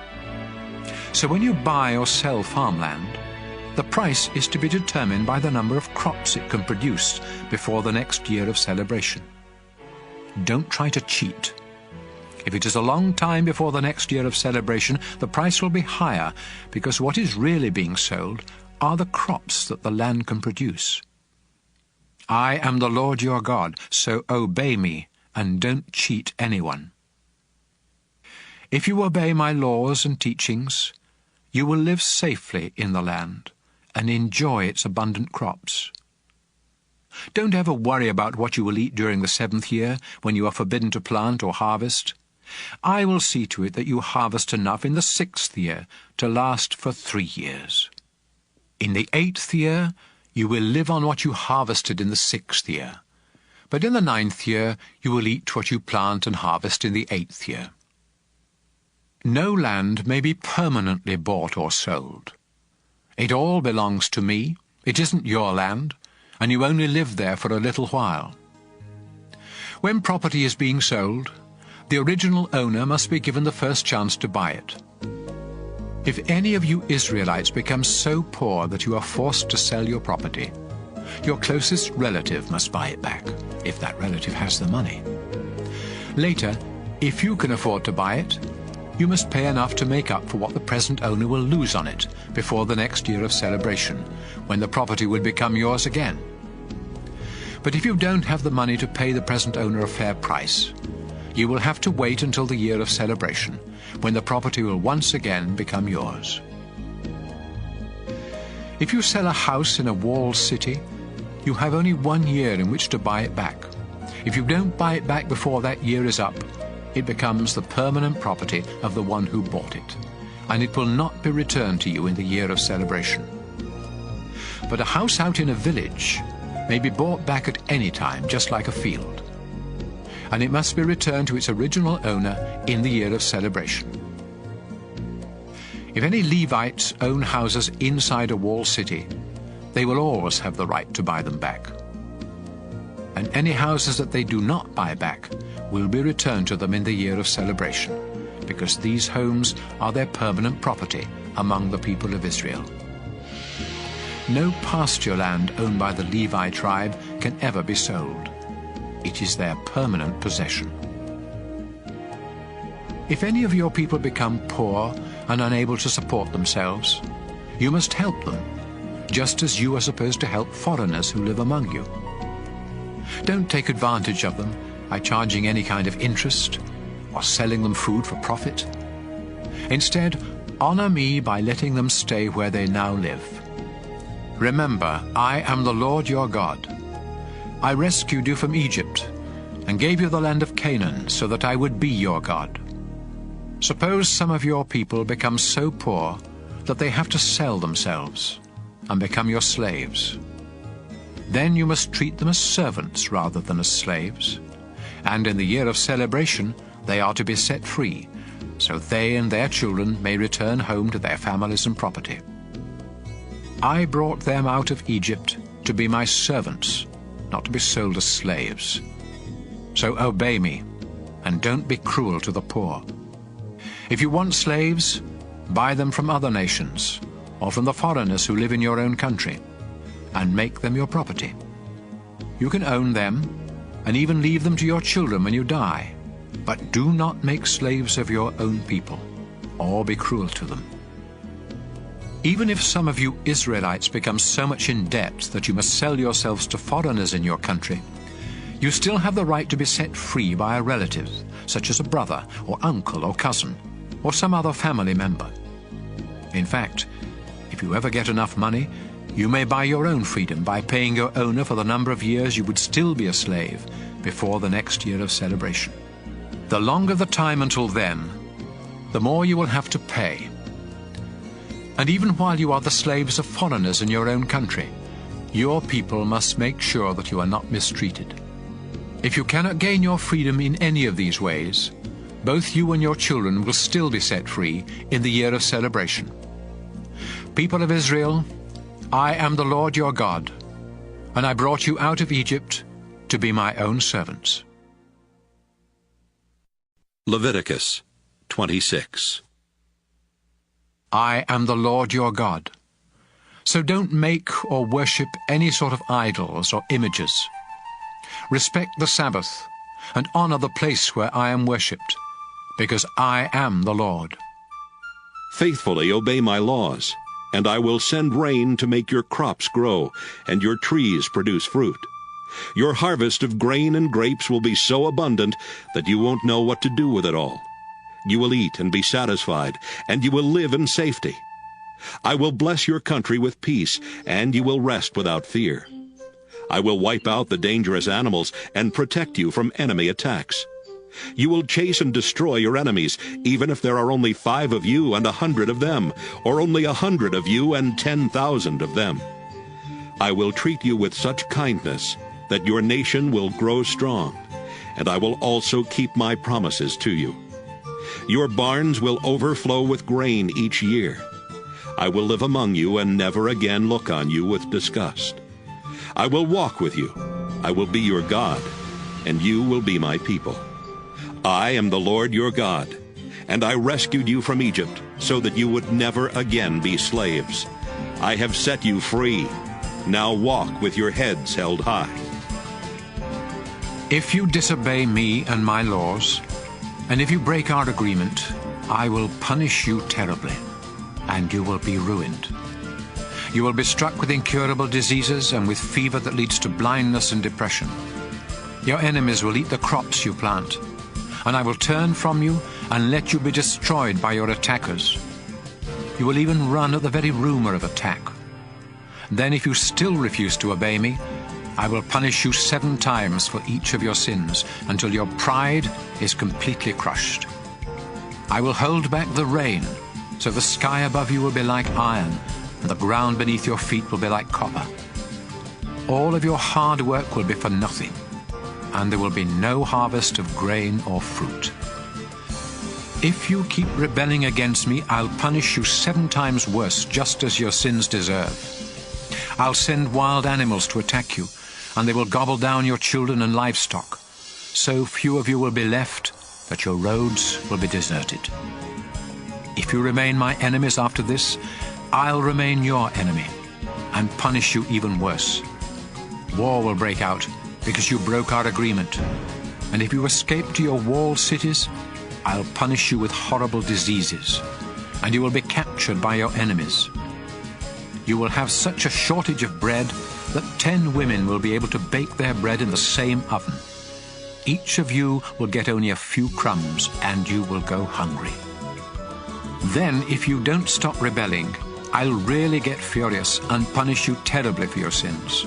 So when you buy or sell farmland, the price is to be determined by the number of crops it can produce before the next year of celebration. Don't try to cheat. If it is a long time before the next year of celebration, the price will be higher, because what is really being sold are the crops that the land can produce. I am the Lord your God, so obey me and don't cheat anyone. If you obey my laws and teachings, you will live safely in the land and enjoy its abundant crops. Don't ever worry about what you will eat during the 7th year, when you are forbidden to plant or harvest. I will see to it that you harvest enough in the 6th year to last for 3 years. In the 8th year, you will live on what you harvested in the 6th year. But in the 9th year, you will eat what you plant and harvest in the 8th year. No land may be permanently bought or sold. It all belongs to me. It isn't your land, and you only live there for a little while. When property is being sold, the original owner must be given the first chance to buy it. If any of you Israelites become so poor that you are forced to sell your property, your closest relative must buy it back, if that relative has the money. Later, if you can afford to buy it, you must pay enough to make up for what the present owner will lose on it before the next year of celebration, when the property would become yours again. But if you don't have the money to pay the present owner a fair price, you will have to wait until the year of celebration, when the property will once again become yours. If you sell a house in a walled city, you have only 1 year in which to buy it back. If you don't buy it back before that year is up, it becomes the permanent property of the one who bought it, and it will not be returned to you in the year of celebration. But a house out in a village may be bought back at any time, just like a field, and it must be returned to its original owner in the year of celebration. If any Levites own houses inside a walled city, they will always have the right to buy them back. And any houses that they do not buy back will be returned to them in the year of celebration, because these homes are their permanent property among the people of Israel. No pasture land owned by the Levi tribe can ever be sold. It is their permanent possession. If any of your people become poor and unable to support themselves, you must help them, just as you are supposed to help foreigners who live among you. Don't take advantage of them by charging any kind of interest or selling them food for profit. Instead, honor me by letting them stay where they now live. Remember, I am the Lord your God. I rescued you from Egypt and gave you the land of Canaan so that I would be your God. Suppose some of your people become so poor that they have to sell themselves and become your slaves. Then you must treat them as servants rather than as slaves, and in the year of celebration they are to be set free, so they and their children may return home to their families and property. I brought them out of Egypt to be my servants, not to be sold as slaves. So obey me, and don't be cruel to the poor. If you want slaves, buy them from other nations, or from the foreigners who live in your own country, and make them your property. You can own them, and even leave them to your children when you die, but do not make slaves of your own people, or be cruel to them. Even if some of you Israelites become so much in debt that you must sell yourselves to foreigners in your country, you still have the right to be set free by a relative, such as a brother or uncle or cousin, or some other family member. In fact, if you ever get enough money, you may buy your own freedom by paying your owner for the number of years you would still be a slave before the next year of celebration. The longer the time until then, the more you will have to pay. And even while you are the slaves of foreigners in your own country, your people must make sure that you are not mistreated. If you cannot gain your freedom in any of these ways, both you and your children will still be set free in the year of celebration. People of Israel, I am the Lord your God, and I brought you out of Egypt to be my own servants. Leviticus 26. I am the Lord your God. So don't make or worship any sort of idols or images. Respect the Sabbath and honor the place where I am worshipped, because I am the Lord. Faithfully obey my laws, and I will send rain to make your crops grow, and your trees produce fruit. Your harvest of grain and grapes will be so abundant that you won't know what to do with it all. You will eat and be satisfied, and you will live in safety. I will bless your country with peace, and you will rest without fear. I will wipe out the dangerous animals and protect you from enemy attacks. You will chase and destroy your enemies, even if there are only 5 of you and 100 of them, or only 100 of you and 10,000 of them. I will treat you with such kindness that your nation will grow strong, and I will also keep my promises to you. Your barns will overflow with grain each year. I will live among you and never again look on you with disgust. I will walk with you. I will be your God, and you will be my people. I am the Lord your God, and I rescued you from Egypt so that you would never again be slaves. I have set you free. Now walk with your heads held high. If you disobey me and my laws, and if you break our agreement, I will punish you terribly, and you will be ruined. You will be struck with incurable diseases and with fever that leads to blindness and depression. Your enemies will eat the crops you plant, and I will turn from you and let you be destroyed by your attackers. You will even run at the very rumor of attack. Then if you still refuse to obey me, I will punish you 7 times for each of your sins, until your pride is completely crushed. I will hold back the rain, so the sky above you will be like iron, and the ground beneath your feet will be like copper. All of your hard work will be for nothing, and there will be no harvest of grain or fruit. If you keep rebelling against me, I'll punish you 7 times worse, just as your sins deserve. I'll send wild animals to attack you, and they will gobble down your children and livestock. So few of you will be left that your roads will be deserted. If you remain my enemies after this, I'll remain your enemy and punish you even worse. War will break out because you broke our agreement. And if you escape to your walled cities, I'll punish you with horrible diseases, and you will be captured by your enemies. You will have such a shortage of bread that 10 women will be able to bake their bread in the same oven. Each of you will get only a few crumbs, and you will go hungry. Then, if you don't stop rebelling, I'll really get furious and punish you terribly for your sins.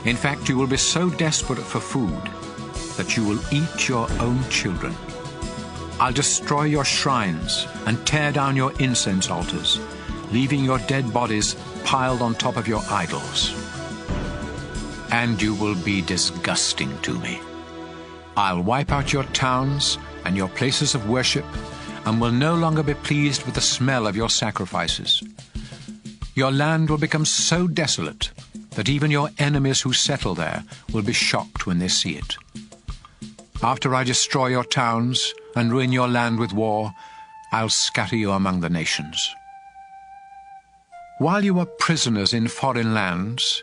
In fact, you will be so desperate for food that you will eat your own children. I'll destroy your shrines and tear down your incense altars, leaving your dead bodies piled on top of your idols. And you will be disgusting to me. I'll wipe out your towns and your places of worship, and will no longer be pleased with the smell of your sacrifices. Your land will become so desolate that even your enemies who settle there will be shocked when they see it. After I destroy your towns and ruin your land with war, I'll scatter you among the nations. While you are prisoners in foreign lands,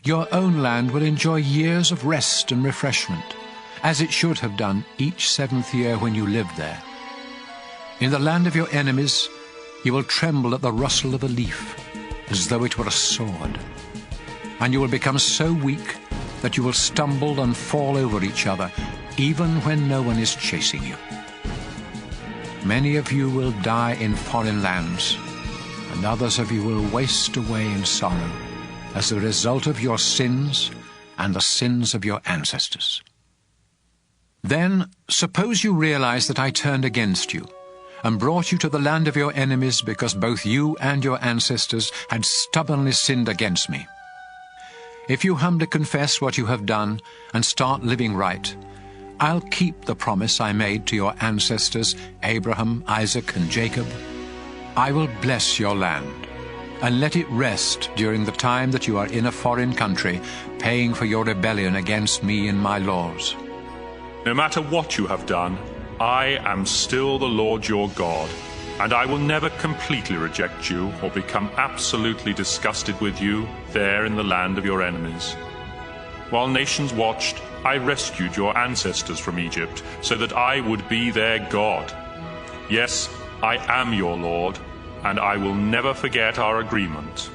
your own land will enjoy years of rest and refreshment, as it should have done each 7th year when you lived there. In the land of your enemies, you will tremble at the rustle of a leaf, as though it were a sword. And you will become so weak that you will stumble and fall over each other, even when no one is chasing you. Many of you will die in foreign lands, and others of you will waste away in sorrow as a result of your sins and the sins of your ancestors. Then, suppose you realize that I turned against you and brought you to the land of your enemies because both you and your ancestors had stubbornly sinned against me. If you humbly confess what you have done and start living right, I'll keep the promise I made to your ancestors, Abraham, Isaac, and Jacob. I will bless your land and let it rest during the time that you are in a foreign country, paying for your rebellion against me and my laws. No matter what you have done, I am still the Lord your God, and I will never completely reject you or become absolutely disgusted with you there in the land of your enemies. While nations watched, I rescued your ancestors from Egypt so that I would be their God. Yes, I am your Lord, and I will never forget our agreement.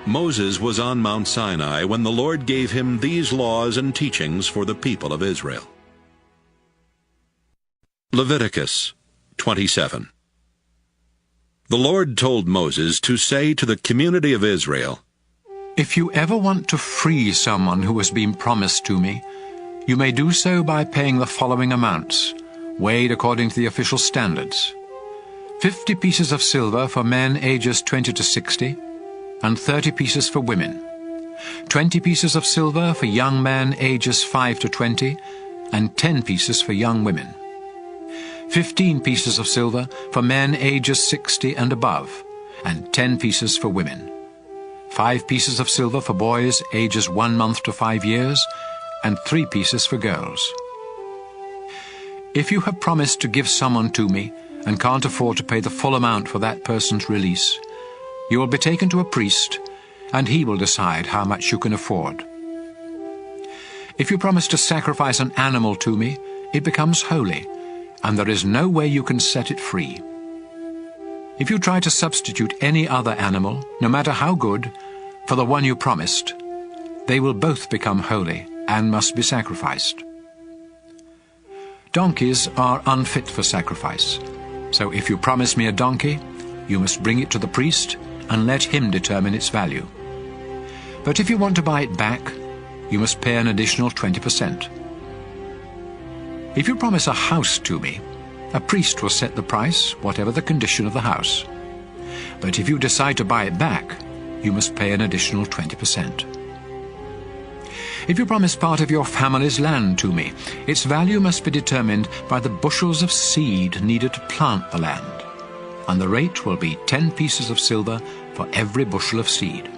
Moses was on Mount Sinai when the Lord gave him these laws and teachings for the people of Israel. Leviticus 27. The Lord told Moses to say to the community of Israel, If you ever want to free someone who has been promised to me, you may do so by paying the following amounts, weighed according to the official standards: 50 pieces of silver for men ages 20 to 60, and 30 pieces for women. 20 pieces of silver for young men ages 5 to 20, and 10 pieces for young women. 15 pieces of silver for men ages 60 and above, and 10 pieces for women. 5 pieces of silver for boys ages 1 month to 5 years, and 3 pieces for girls. If you have promised to give someone to me and can't afford to pay the full amount for that person's release, you will be taken to a priest, and he will decide how much you can afford. If you promise to sacrifice an animal to me, it becomes holy, and there is no way you can set it free. If you try to substitute any other animal, no matter how good, for the one you promised, they will both become holy and must be sacrificed. Donkeys are unfit for sacrifice, so if you promise me a donkey, you must bring it to the priest and let him determine its value. But if you want to buy it back, you must pay an additional 20%. If you promise a house to me, a priest will set the price, whatever the condition of the house. But if you decide to buy it back, you must pay an additional 20%. If you promise part of your family's land to me, its value must be determined by the bushels of seed needed to plant the land, and the rate will be 10 pieces of silver for every bushel of seed.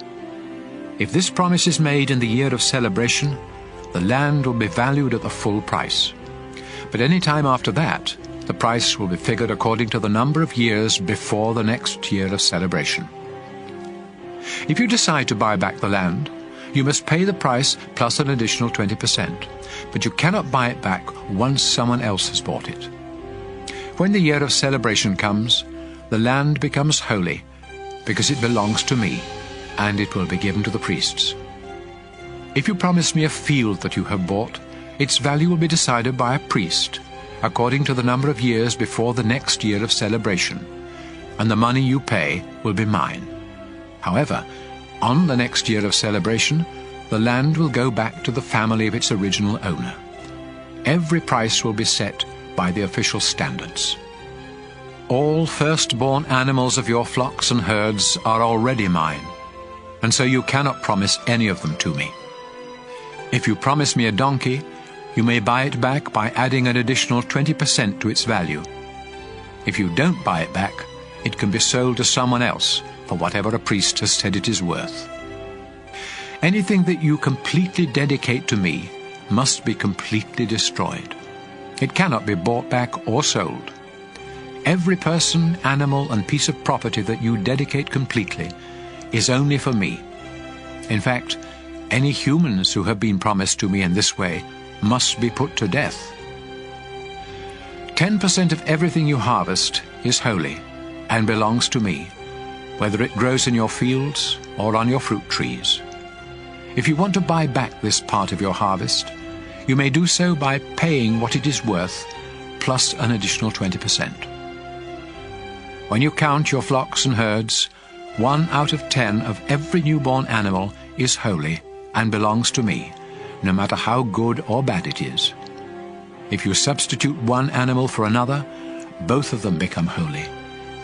If this promise is made in the year of celebration, the land will be valued at the full price. But any time after that, the price will be figured according to the number of years before the next year of celebration. If you decide to buy back the land, you must pay the price plus an additional 20%, but you cannot buy it back once someone else has bought it. When the year of celebration comes, the land becomes holy, because it belongs to me, and it will be given to the priests. If you promise me a field that you have bought, its value will be decided by a priest, according to the number of years before the next year of celebration, and the money you pay will be mine. However, on the next year of celebration, the land will go back to the family of its original owner. Every price will be set by the official standards. All firstborn animals of your flocks and herds are already mine, and so you cannot promise any of them to me. If you promise me a donkey, you may buy it back by adding an additional 20% to its value. If you don't buy it back, it can be sold to someone else for whatever a priest has said it is worth. Anything that you completely dedicate to me must be completely destroyed. It cannot be bought back or sold. Every person, animal, and piece of property that you dedicate completely is only for me. In fact, any humans who have been promised to me in this way must be put to death. 10% of everything you harvest is holy and belongs to me, whether it grows in your fields or on your fruit trees. If you want to buy back this part of your harvest, you may do so by paying what it is worth plus an additional 20%. When you count your flocks and herds, 1 out of 10 of every newborn animal is holy and belongs to me, no matter how good or bad it is. If you substitute one animal for another, both of them become holy,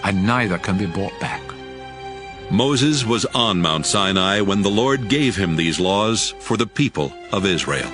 and neither can be bought back. Moses was on Mount Sinai when the Lord gave him these laws for the people of Israel.